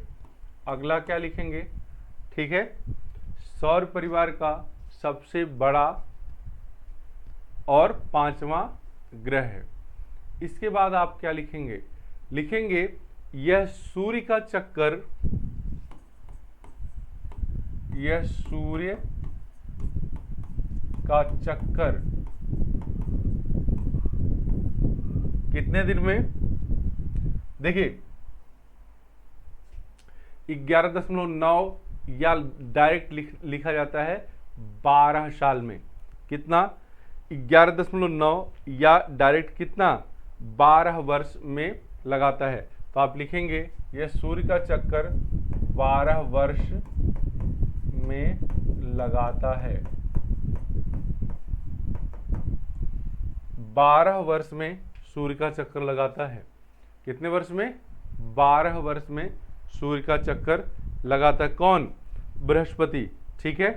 अगला क्या लिखेंगे? ठीक है, सौर परिवार का सबसे बड़ा और 5वां ग्रह है। इसके बाद आप क्या लिखेंगे? लिखेंगे यह सूर्य का चक्कर, यह सूर्य का चक्कर कितने दिन में? देखिए 11.9 या डायरेक्ट लिखा जाता है 12 साल में। कितना? 11.9 या डायरेक्ट कितना? 12 वर्ष में लगाता है। तो आप लिखेंगे यह सूर्य का चक्कर 12 वर्ष में लगाता है। 12 वर्ष में सूर्य का चक्कर लगाता है। कितने वर्ष में? 12 वर्ष में सूर्य का चक्कर लगाता है। कौन? बृहस्पति। ठीक है,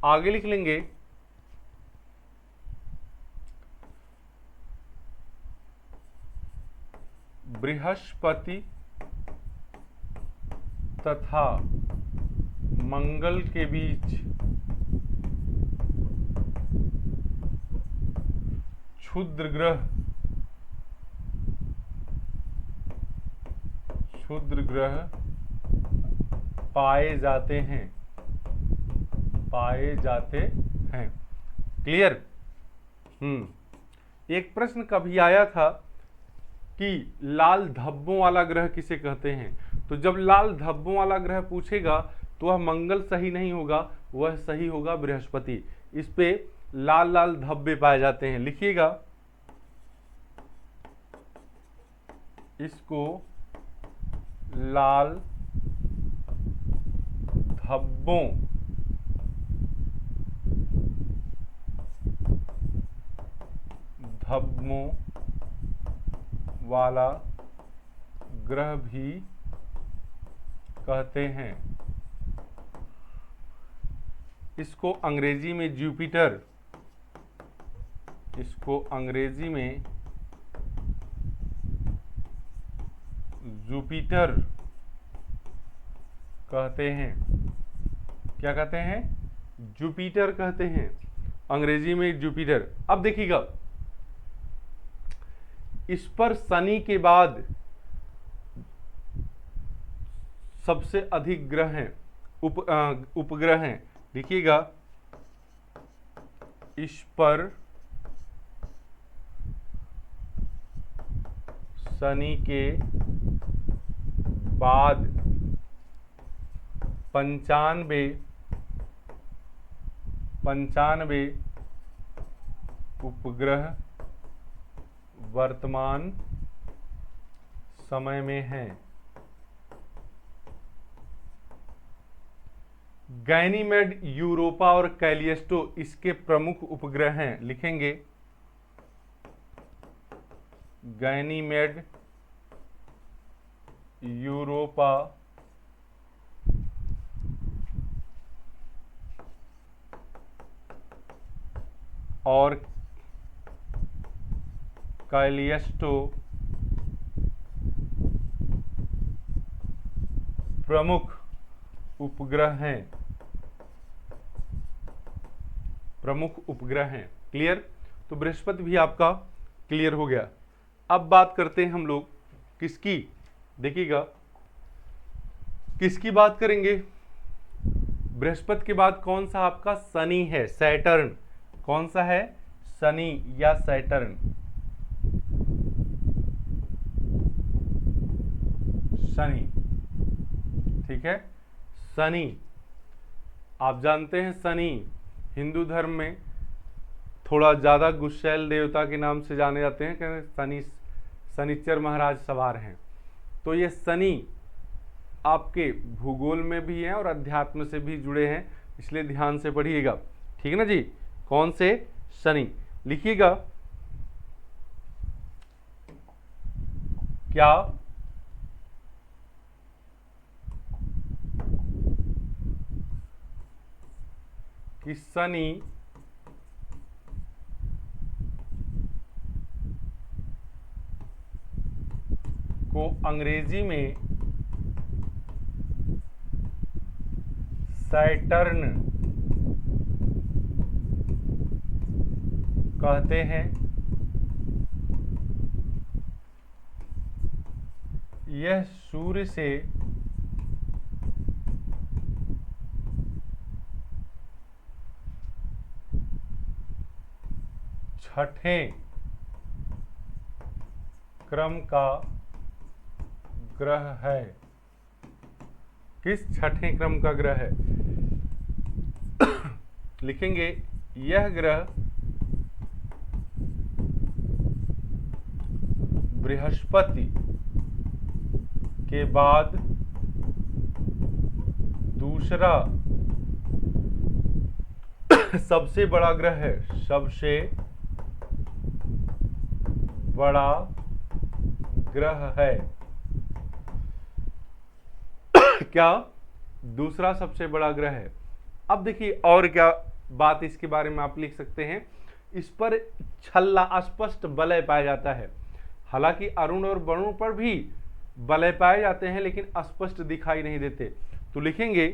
आगे लिख लेंगे बृहस्पति तथा मंगल के बीच क्षुद्र ग्रह पाए जाते हैं। क्लियर? एक प्रश्न कभी आया था कि लाल धब्बों वाला ग्रह किसे कहते हैं, तो जब लाल धब्बों वाला ग्रह पूछेगा तो वह मंगल सही नहीं होगा, वह सही होगा बृहस्पति। इस पे लाल लाल धब्बे पाए जाते हैं, लिखिएगा इसको लाल धब्बों वाला ग्रह भी कहते हैं। इसको अंग्रेजी में जुपिटर, कहते हैं। क्या कहते हैं? जुपिटर कहते हैं, अंग्रेजी में जुपिटर। अब देखिएगा, इस पर शनि के बाद सबसे अधिक ग्रह हैं, उपग्रह हैं। देखिएगा, इस पर शनि के बाद 95 उपग्रह वर्तमान समय में हैं। गैनीमेड, यूरोपा और कैलिस्टो इसके प्रमुख उपग्रह हैं, लिखेंगे गैनीमेड, यूरोपा और कैलिस्टो प्रमुख उपग्रह हैं। क्लियर? तो बृहस्पति भी आपका क्लियर हो गया। अब बात करते हैं हम लोग किसकी, देखिएगा किसकी बात करेंगे। बृहस्पति के बाद कौन सा आपका शनि है, सैटर्न। कौन सा है? शनि या सैटर्न। शनि, ठीक है। शनि, आप जानते हैं शनि हिंदू धर्म में थोड़ा ज़्यादा गुस्सैल देवता के नाम से जाने जाते हैं, क्योंकि शनिचर महाराज सवार हैं। तो ये शनि आपके भूगोल में भी हैं और अध्यात्म से भी जुड़े हैं, इसलिए ध्यान से पढ़िएगा, ठीक है ना जी। कौन से? शनि। लिखिएगा, क्या कि शनि को अंग्रेजी में सैटर्न कहते हैं। यह सूर्य से छठे क्रम का ग्रह है। किस छठे क्रम का ग्रह है? लिखेंगे, यह ग्रह बृहस्पति के बाद दूसरा सबसे बड़ा ग्रह है। सबसे बड़ा ग्रह है। क्या? दूसरा सबसे बड़ा ग्रह है। अब देखिए और क्या बात इसके बारे में आप लिख सकते हैं। इस पर छल्ला स्पष्ट वलय पाया जाता है। हालांकि अरुण और वरुण पर भी वलय पाए जाते हैं लेकिन स्पष्ट दिखाई नहीं देते। तो लिखेंगे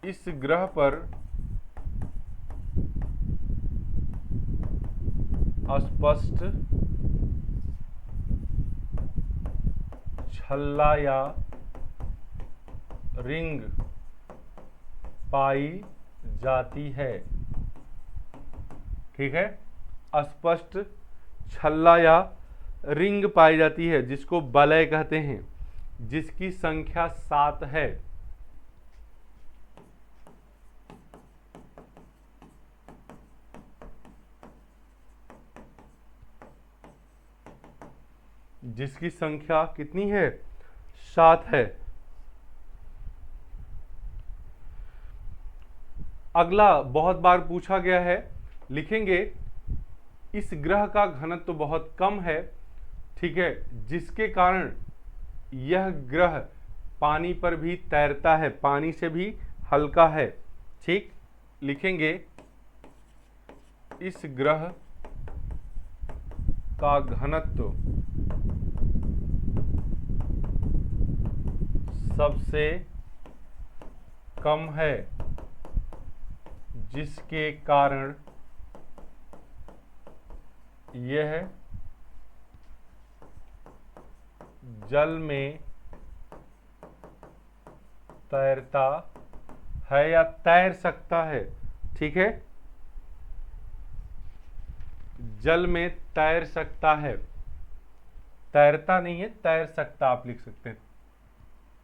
इस ग्रह पर स्पष्ट छल्ला या रिंग पाई जाती है। ठीक है, स्पष्ट छल्ला या रिंग पाई जाती है जिसको वलय कहते हैं, जिसकी संख्या 7 है। जिसकी संख्या कितनी है? 7 है। अगला बहुत बार पूछा गया है, लिखेंगे इस ग्रह का घनत्व तो बहुत कम है, ठीक है, जिसके कारण यह ग्रह पानी पर भी तैरता है, पानी से भी हल्का है। ठीक, लिखेंगे इस ग्रह का घनत्व सबसे कम है, जिसके कारण यह जल में तैरता है या तैर सकता है। ठीक है, जल में तैर सकता है, तैरता नहीं है, तैर सकता आप लिख सकते हैं,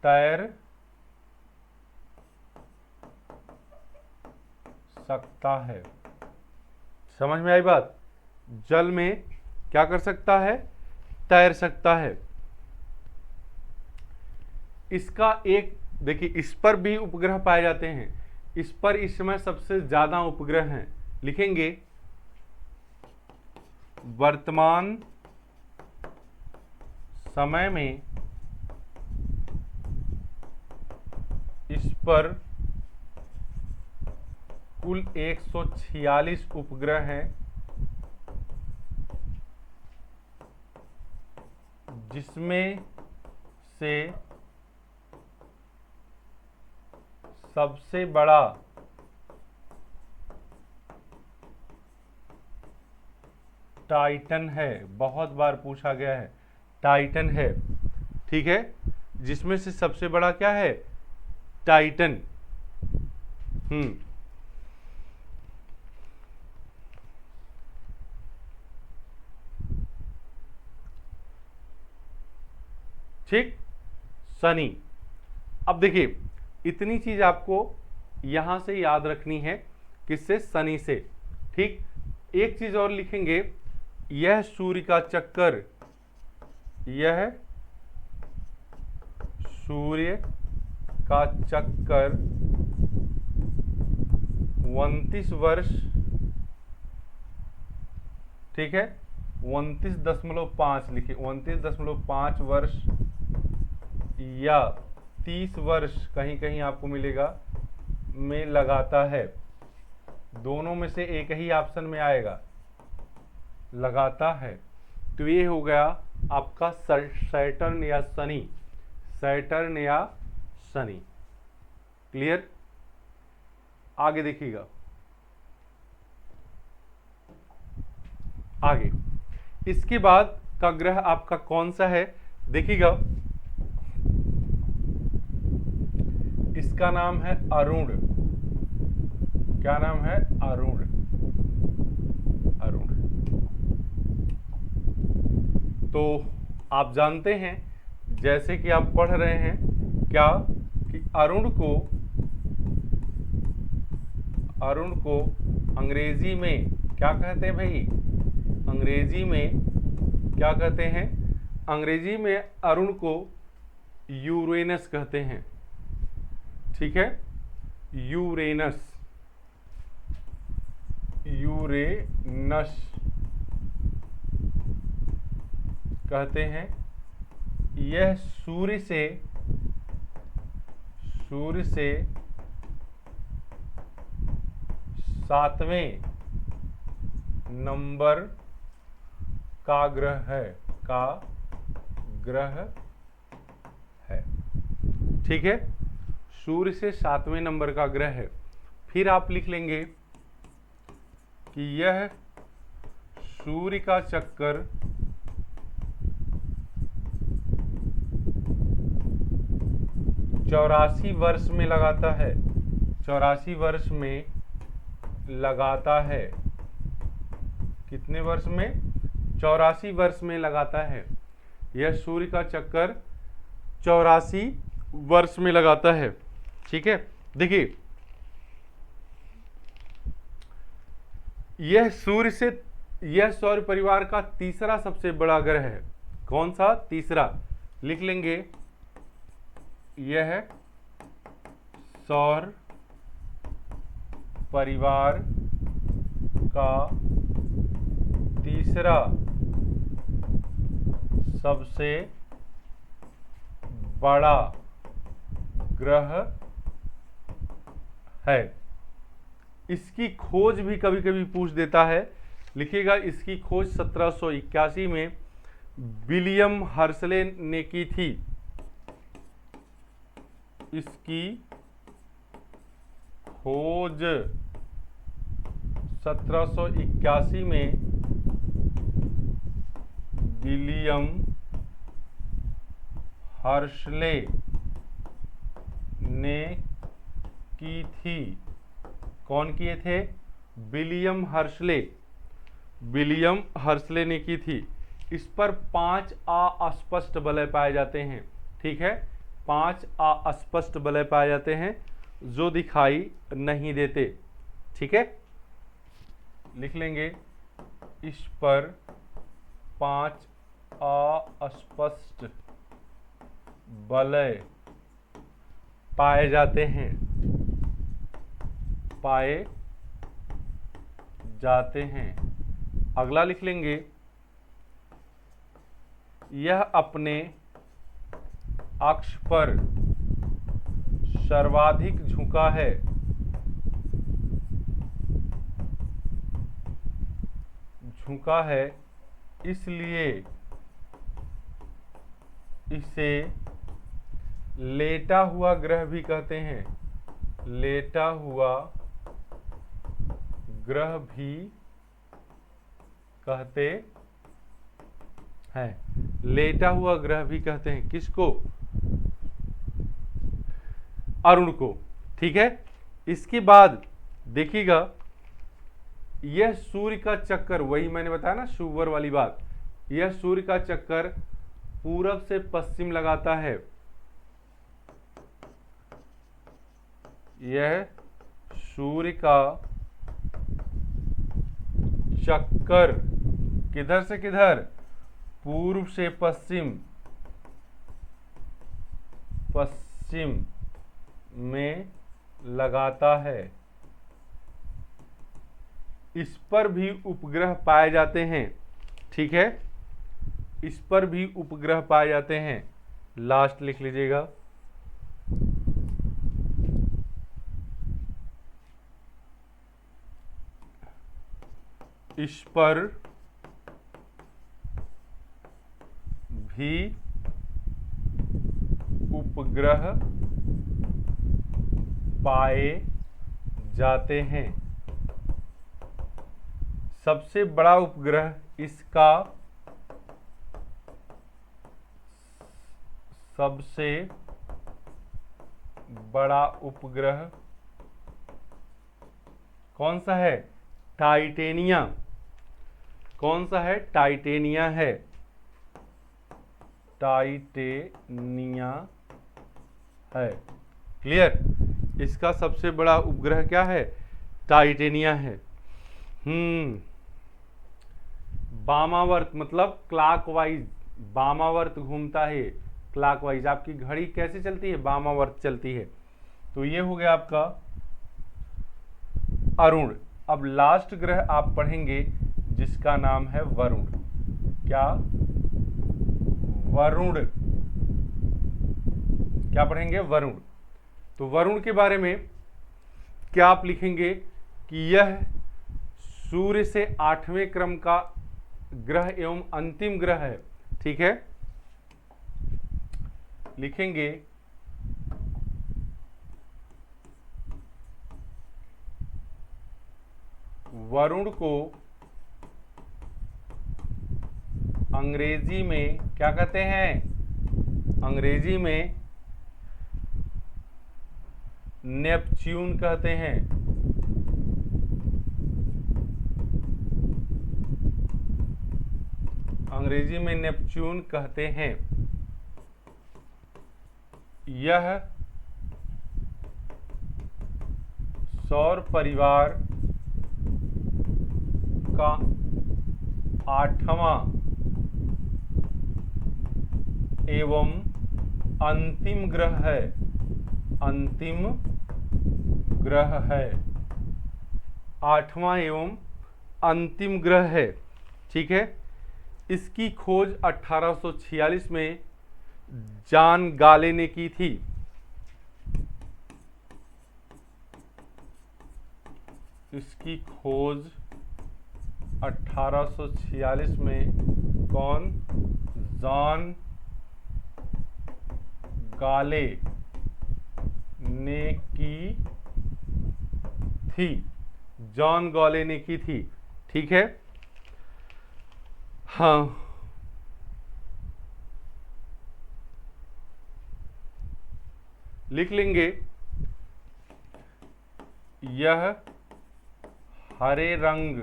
तैर सकता है। समझ में आई बात? जल में क्या कर सकता है? तैर सकता है। इसका एक देखिए, इस पर भी उपग्रह पाए जाते हैं, इस पर इस समय सबसे ज्यादा उपग्रह हैं। लिखेंगे वर्तमान समय में इस पर कुल 146 उपग्रह हैं, जिसमें से सबसे बड़ा टाइटन है। बहुत बार पूछा गया है, टाइटन है। ठीक है, जिसमें से सबसे बड़ा क्या है? टाइटन। ठीक, शनि। अब देखिए, इतनी चीज आपको यहां से याद रखनी है, किससे? शनि से। ठीक, एक चीज और लिखेंगे, यह सूर्य का चक्कर, यह सूर्य का चक्कर 29 वर्ष, ठीक है, 29.5 लिखिए, 29.5 वर्ष या 30 वर्ष कहीं कहीं आपको मिलेगा में लगाता है। दोनों में से एक ही ऑप्शन में आएगा, लगाता है। तो ये हो गया आपका सैटर्न या शनि, सैटर्न या शनि। क्लियर? आगे देखिएगा, आगे इसके बाद का ग्रह आपका कौन सा है? देखिएगा, इसका नाम है अरुण। क्या नाम है? अरुण। अरुण। तो आप जानते हैं, जैसे कि आप पढ़ रहे हैं क्या, कि अरुण को अंग्रेजी में क्या कहते हैं भाई? अंग्रेजी में क्या कहते हैं? अंग्रेजी में अरुण को यूरेनस कहते हैं। ठीक है, यूरेनस, यूरेनस कहते हैं। यह सूर्य से 7वें नंबर का ग्रह है, का ग्रह है। ठीक है, सूर्य से 7वें नंबर का ग्रह है। फिर आप लिख लेंगे कि यह सूर्य का चक्कर 84 वर्ष में लगाता है, 84 वर्ष में लगाता है। कितने वर्ष में? 84 वर्ष में लगाता है। यह सूर्य का चक्कर 84 वर्ष में लगाता है। ठीक है, देखिए यह सौर परिवार का तीसरा सबसे बड़ा ग्रह है। कौन सा? तीसरा। लिख लेंगे यह सौर परिवार का तीसरा सबसे बड़ा ग्रह है। इसकी खोज भी कभी कभी पूछ देता है। लिखिएगा, इसकी खोज 1781 में विलियम हर्शले ने की थी। इसकी खोज 1781 में विलियम हर्शले ने की थी। कौन किए थे? विलियम हर्शले ने की थी। इस पर 5 अस्पष्ट वलय पाए जाते हैं। ठीक है, 5 अस्पष्ट वलय पाए जाते हैं जो दिखाई नहीं देते। ठीक है, लिख लेंगे इस पर 5 अस्पष्ट वलय पाए जाते हैं, पाए जाते हैं। अगला लिख लेंगे, यह अपने अक्ष पर सर्वाधिक झुका है। झुका है, इसलिए इसे लेटा हुआ ग्रह भी कहते हैं। लेटा हुआ ग्रह भी कहते हैं। लेटा हुआ ग्रह भी कहते हैं। किसको? अरुण को। ठीक है, इसके बाद देखिएगा, यह सूर्य का चक्कर, वही मैंने बताया ना शुगर वाली बात, यह सूर्य का चक्कर पूरब से पश्चिम लगाता है। यह सूर्य का चक्कर किधर से किधर? पूर्व से पश्चिम, पश्चिम में लगाता है। इस पर भी उपग्रह पाए जाते हैं। ठीक है, इस पर भी उपग्रह पाए जाते हैं। लास्ट लिख लीजिएगा, इस पर भी उपग्रह पाए जाते हैं। सबसे बड़ा उपग्रह इसका सबसे बड़ा उपग्रह कौन सा है? टाइटेनिया। कौन सा है? टाइटेनिया है। टाइटेनिया है। क्लियर? इसका सबसे बड़ा उपग्रह क्या है? टाइटेनिया है। वामावर्त मतलब क्लॉकवाइज, वामावर्त घूमता है क्लॉकवाइज। आपकी घड़ी कैसे चलती है? वामावर्त चलती है। तो ये हो गया आपका अरुण। अब लास्ट ग्रह आप पढ़ेंगे जिसका नाम है वरुण। क्या? वरुण। क्या पढ़ेंगे? वरुण। तो वरुण के बारे में क्या आप लिखेंगे कि यह सूर्य से 8वें क्रम का ग्रह एवं अंतिम ग्रह है। ठीक है, लिखेंगे वरुण को अंग्रेजी में क्या कहते हैं? अंग्रेजी में नेपच्यून कहते हैं। अंग्रेजी में नेपच्यून कहते हैं। यह सौर परिवार का 8वां एवं अंतिम ग्रह है। अंतिम ग्रह है, 8वां एवं अंतिम ग्रह है। ठीक है, इसकी खोज 1846 में जॉन गाले ने की थी। इसकी खोज 1846 में कौन? जॉन गाले ने की थी। जॉन गाले ने की थी। ठीक है, हाँ, लिख लेंगे यह हरे रंग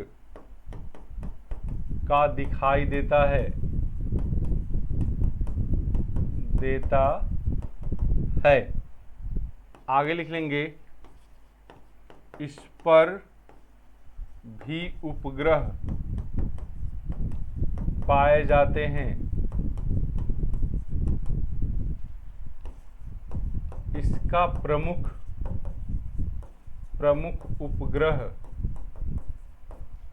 का दिखाई देता है। देता है। आगे लिख लेंगे इस पर भी उपग्रह पाए जाते हैं। इसका प्रमुख उपग्रह,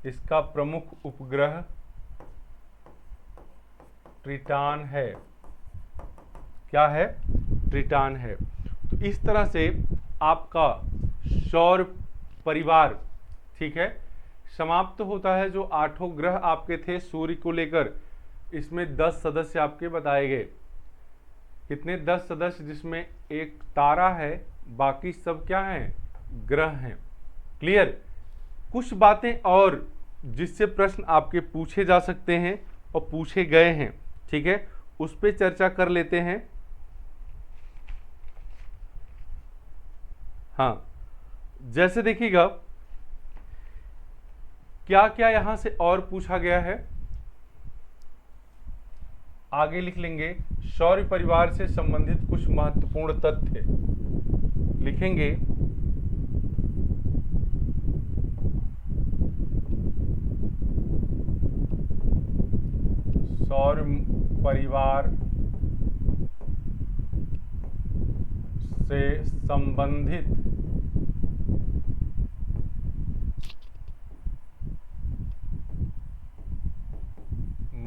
इसका प्रमुख उपग्रह ट्रिटॉन है। क्या है? ट्रिटॉन है। तो इस तरह से आपका सौर परिवार, ठीक है, समाप्त होता है। जो 8 ग्रह आपके थे सूर्य को लेकर, इसमें 10 सदस्य आपके बताए गए। कितने? 10 सदस्य, जिसमें एक तारा है, बाकी सब क्या हैं? ग्रह हैं। क्लियर? कुछ बातें और जिससे प्रश्न आपके पूछे जा सकते हैं और पूछे गए हैं, ठीक है, उस पर चर्चा कर लेते हैं। हाँ, जैसे देखिएगा क्या क्या यहां से और पूछा गया है। आगे लिख लेंगे सौर परिवार से संबंधित कुछ महत्वपूर्ण तथ्य। लिखेंगे सौर परिवार से संबंधित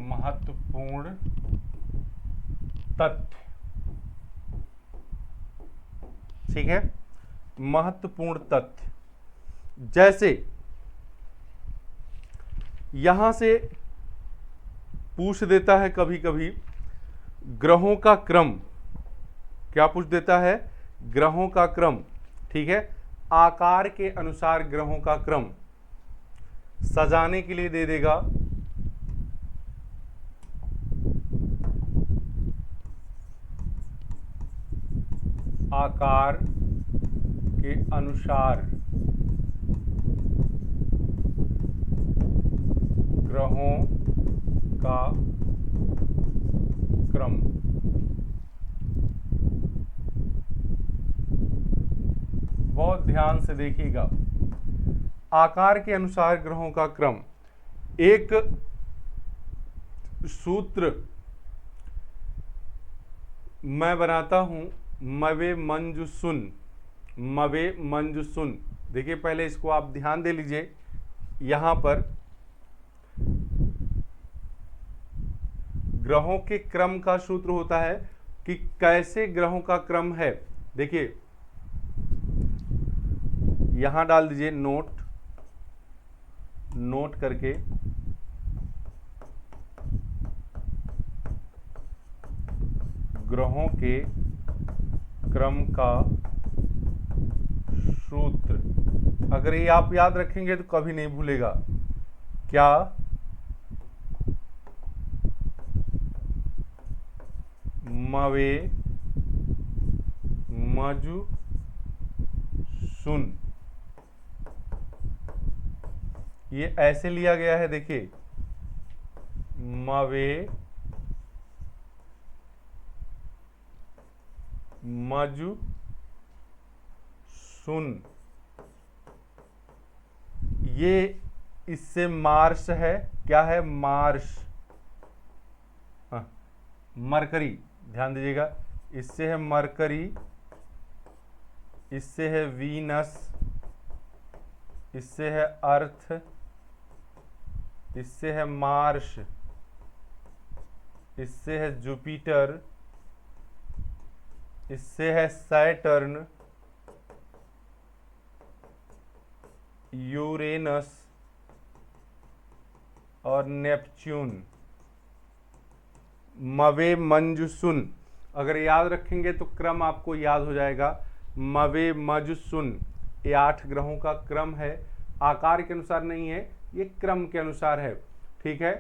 महत्वपूर्ण तथ्य। ठीक है, महत्वपूर्ण तथ्य जैसे यहां से पूछ देता है कभी कभी ग्रहों का क्रम। क्या पूछ देता है? ग्रहों का क्रम। ठीक है, आकार के अनुसार ग्रहों का क्रम सजाने के लिए दे देगा। आकार के अनुसार ग्रहों का क्रम। बहुत ध्यान से देखिएगा, आकार के अनुसार ग्रहों का क्रम। एक सूत्र मैं बनाता हूं, मवे मंजुसुन। मवे मंजुसुन। देखिए, पहले इसको आप ध्यान दे लीजिए। यहां पर ग्रहों के क्रम का सूत्र होता है कि कैसे ग्रहों का क्रम है। देखिए, यहां डाल दीजिए नोट करके ग्रहों के क्रम का सूत्र। अगर ये आप याद रखेंगे तो कभी नहीं भूलेगा। क्या? मवे मजु सुन। ये ऐसे लिया गया है, देखिए, मवे मजु सुन। ये इससे मार्स है। क्या है? मार्स। मरकरी, ध्यान दीजिएगा, इससे है मरकरी, इससे है वीनस, इससे है अर्थ, इससे है मार्स, इससे है जुपिटर, इससे है सैटर्न, यूरेनस और नेपच्यून। मवे मंजुसुन, अगर याद रखेंगे तो क्रम आपको याद हो जाएगा। मवे मजुसुन, ये 8 ग्रहों का क्रम है। आकार के अनुसार नहीं है, ये क्रम के अनुसार है। ठीक है,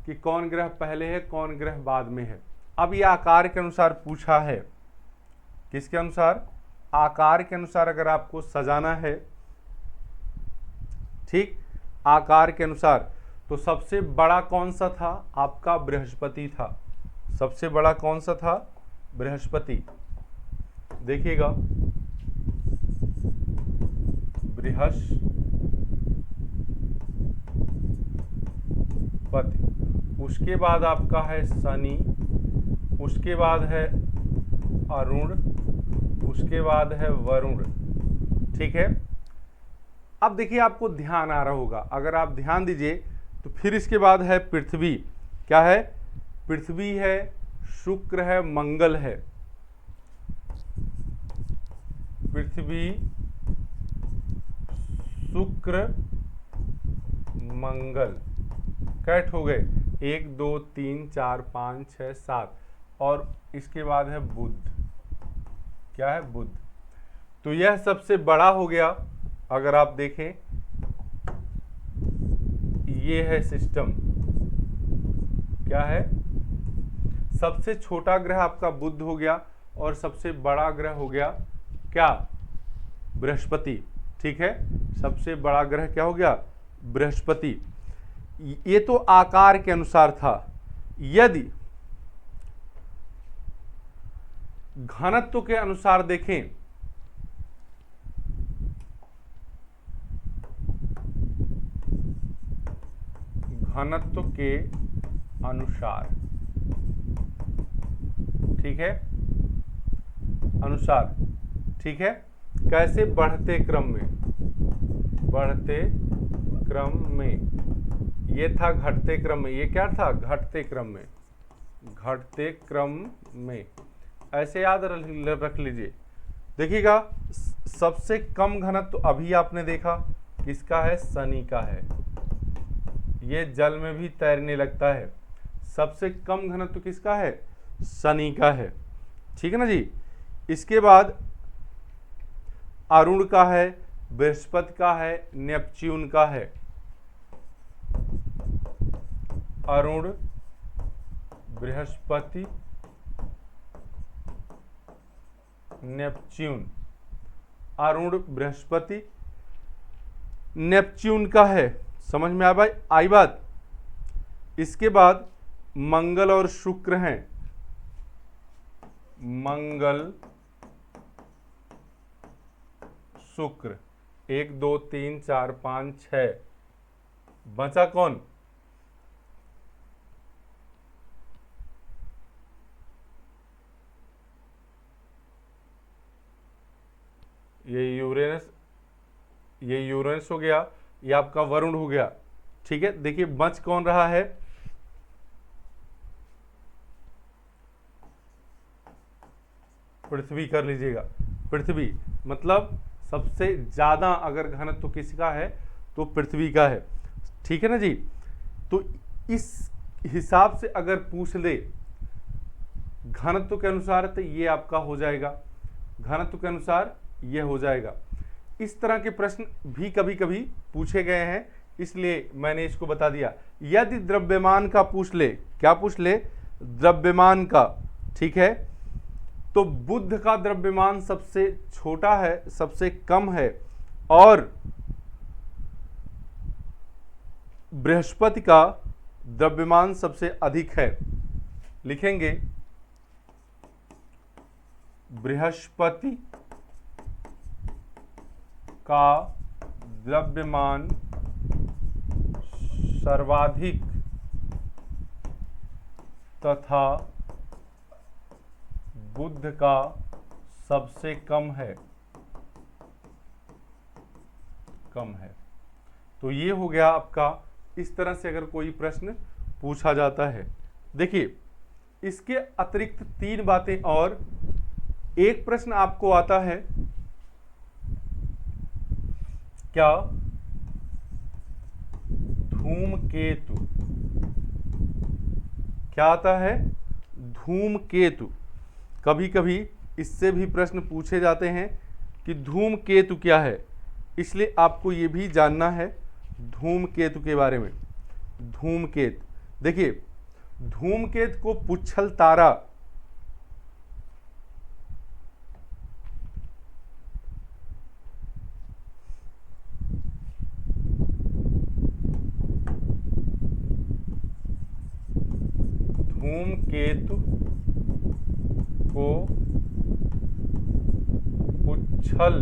कि कौन ग्रह पहले है, कौन ग्रह बाद में है। अब ये आकार के अनुसार पूछा है। किसके अनुसार? आकार के अनुसार अगर आपको सजाना है, ठीक, आकार के अनुसार, तो सबसे बड़ा कौन सा था? आपका बृहस्पति था। सबसे बड़ा कौन सा था? बृहस्पति। देखिएगा, बृहस्पति, उसके बाद आपका है शनि, उसके बाद है अरुण, उसके बाद है वरुण। ठीक है, अब देखिए आपको ध्यान आ रहा होगा, अगर आप ध्यान दीजिए तो फिर इसके बाद है पृथ्वी। क्या है? पृथ्वी है, शुक्र है, मंगल है। पृथ्वी, शुक्र, मंगल, कैट हो गए? 1 2 3 4 5 6 7, और इसके बाद है बुध। क्या है? बुध। तो यह सबसे बड़ा हो गया। अगर आप देखें, ये है सिस्टम। क्या है? सबसे छोटा ग्रह आपका बुध हो गया और सबसे बड़ा ग्रह हो गया क्या? बृहस्पति। ठीक है, सबसे बड़ा ग्रह क्या हो गया? बृहस्पति। ये तो आकार के अनुसार था। यदि घनत्व के अनुसार देखें, घनत्व के अनुसार, ठीक है, अनुसार, ठीक है, कैसे? बढ़ते क्रम में, बढ़ते क्रम में। ये था घटते क्रम में, ये क्या था? घटते क्रम में, घटते क्रम में। ऐसे याद रख लीजिए। देखिएगा, सबसे कम घनत्व तो अभी आपने देखा किसका है? शनि का है। ये जल में भी तैरने लगता है। सबसे कम घनत्व किसका है? शनि का है। ठीक है ना जी। इसके बाद अरुण का है, बृहस्पति का है, नेपच्यून का है। अरुण, बृहस्पति, नेपच्यून। अरुण, बृहस्पति, नेपच्यून का है। समझ में आई बात? इसके बाद मंगल और शुक्र हैं। मंगल, शुक्र, 1 2 3 4 5 6। बचा कौन? ये यूरेनस, ये यूरेनस हो गया, ये आपका वरुण हो गया। ठीक है, देखिए बच कौन रहा है? पृथ्वी कर लीजिएगा। पृथ्वी मतलब सबसे ज्यादा अगर घनत्व किसका है तो पृथ्वी का है। ठीक है ना जी। तो इस हिसाब से अगर पूछ ले घनत्व के अनुसार तो ये आपका हो जाएगा, घनत्व के अनुसार ये हो जाएगा। इस तरह के प्रश्न भी कभी कभी पूछे गए हैं, इसलिए मैंने इसको बता दिया। यदि द्रव्यमान का पूछ ले, क्या पूछ ले? द्रव्यमान का, ठीक है, तो बुध का द्रव्यमान सबसे छोटा है, सबसे कम है, और बृहस्पति का द्रव्यमान सबसे अधिक है। लिखेंगे बृहस्पति का द्रव्यमान सर्वाधिक तथा बुध का सबसे कम है, कम है। तो ये हो गया आपका, इस तरह से अगर कोई प्रश्न पूछा जाता है। देखिए, इसके अतिरिक्त 3 बातें और। एक प्रश्न आपको आता है, क्या धूमकेतु, क्या आता है? धूमकेतु। कभी कभी इससे भी प्रश्न पूछे जाते हैं कि धूमकेतु क्या है, इसलिए आपको ये भी जानना है धूमकेतु के बारे में। धूमकेतु, देखिए, धूमकेतु को पुच्छल तारा, धूमकेतु को पुच्छल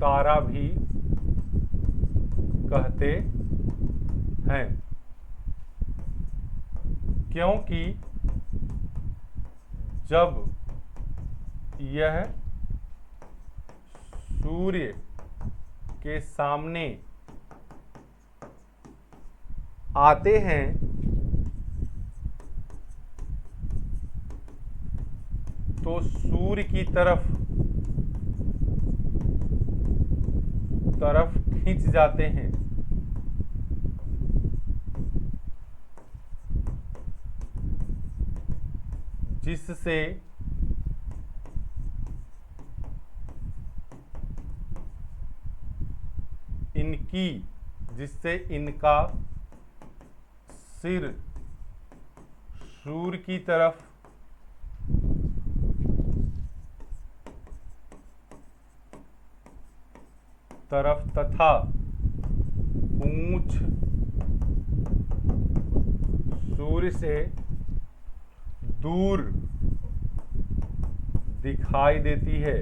तारा भी कहते हैं, क्योंकि जब यह सूर्य के सामने आते हैं तो सूर्य की तरफ खींच जाते हैं, जिससे इनका सिर सूर्य की तरफ तथा पूंछ सूर्य से दूर दिखाई देती है।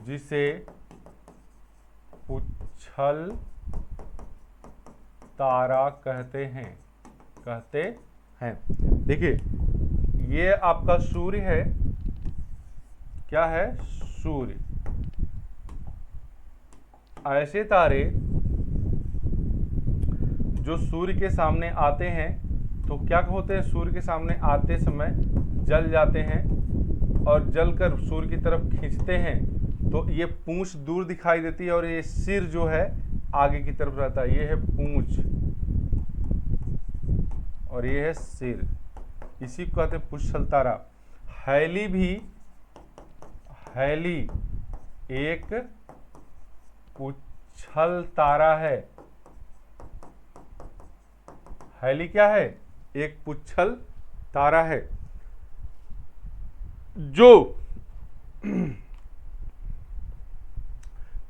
जिसे पुच्छल तारा कहते हैं। देखिए, ये आपका सूर्य है, क्या है? सूर्य। ऐसे तारे जो सूर्य के सामने आते हैं तो क्या होते हैं? सूर्य के सामने आते समय जल जाते हैं, और जलकर सूर्य की तरफ खींचते हैं तो ये पूंछ दूर दिखाई देती है, और ये सिर जो है आगे की तरफ रहता है। ये है पूंछ और ये है सिर, इसी को कहते हैं पुच्छल तारा। हैली एक पुच्छल तारा है। हैली क्या है? एक पुच्छल तारा है जो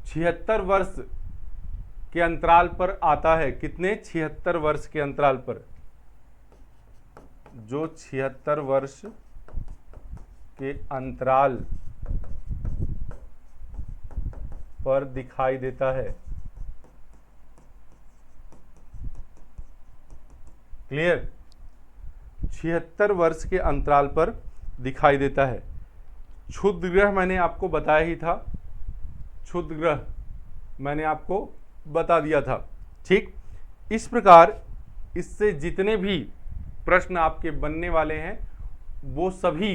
76 वर्ष के अंतराल पर आता है। कितने? 76 वर्ष के अंतराल पर, जो 76 वर्ष के अंतराल पर दिखाई देता है। क्लियर? 76 वर्ष के अंतराल पर दिखाई देता है। क्षुद्र ग्रह मैंने आपको बताया ही था, क्षुद्र ग्रह मैंने आपको बता दिया था। ठीक इस प्रकार इससे जितने भी प्रश्न आपके बनने वाले हैं वो सभी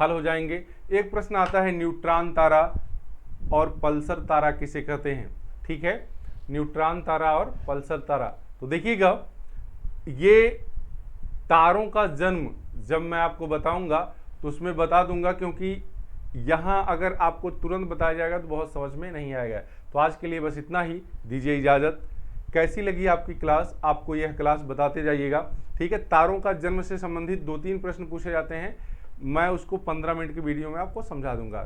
हल हो जाएंगे। एक प्रश्न आता है न्यूट्रॉन तारा और पल्सर तारा किसे कहते हैं। ठीक है, न्यूट्रॉन तारा और पल्सर तारा। तो देखिएगा, ये तारों का जन्म जब मैं आपको बताऊंगा तो उसमें बता दूंगा, क्योंकि यहाँ अगर आपको तुरंत बताया जाएगा तो बहुत समझ में नहीं आएगा। तो आज के लिए बस इतना ही, दीजिए इजाज़त। कैसी लगी आपकी क्लास, आपको यह क्लास बताते जाइएगा। ठीक है, तारों का जन्म से संबंधित 2-3 प्रश्न पूछे जाते हैं, मैं उसको 15 मिनट की वीडियो में आपको समझा दूंगा।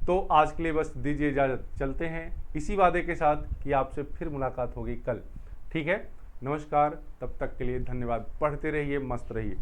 तो आज के लिए बस दीजिए इजाज़त, चलते हैं इसी वादे के साथ कि आपसे फिर मुलाकात होगी कल। ठीक है, नमस्कार, तब तक के लिए धन्यवाद। पढ़ते रहिए, मस्त रहिए।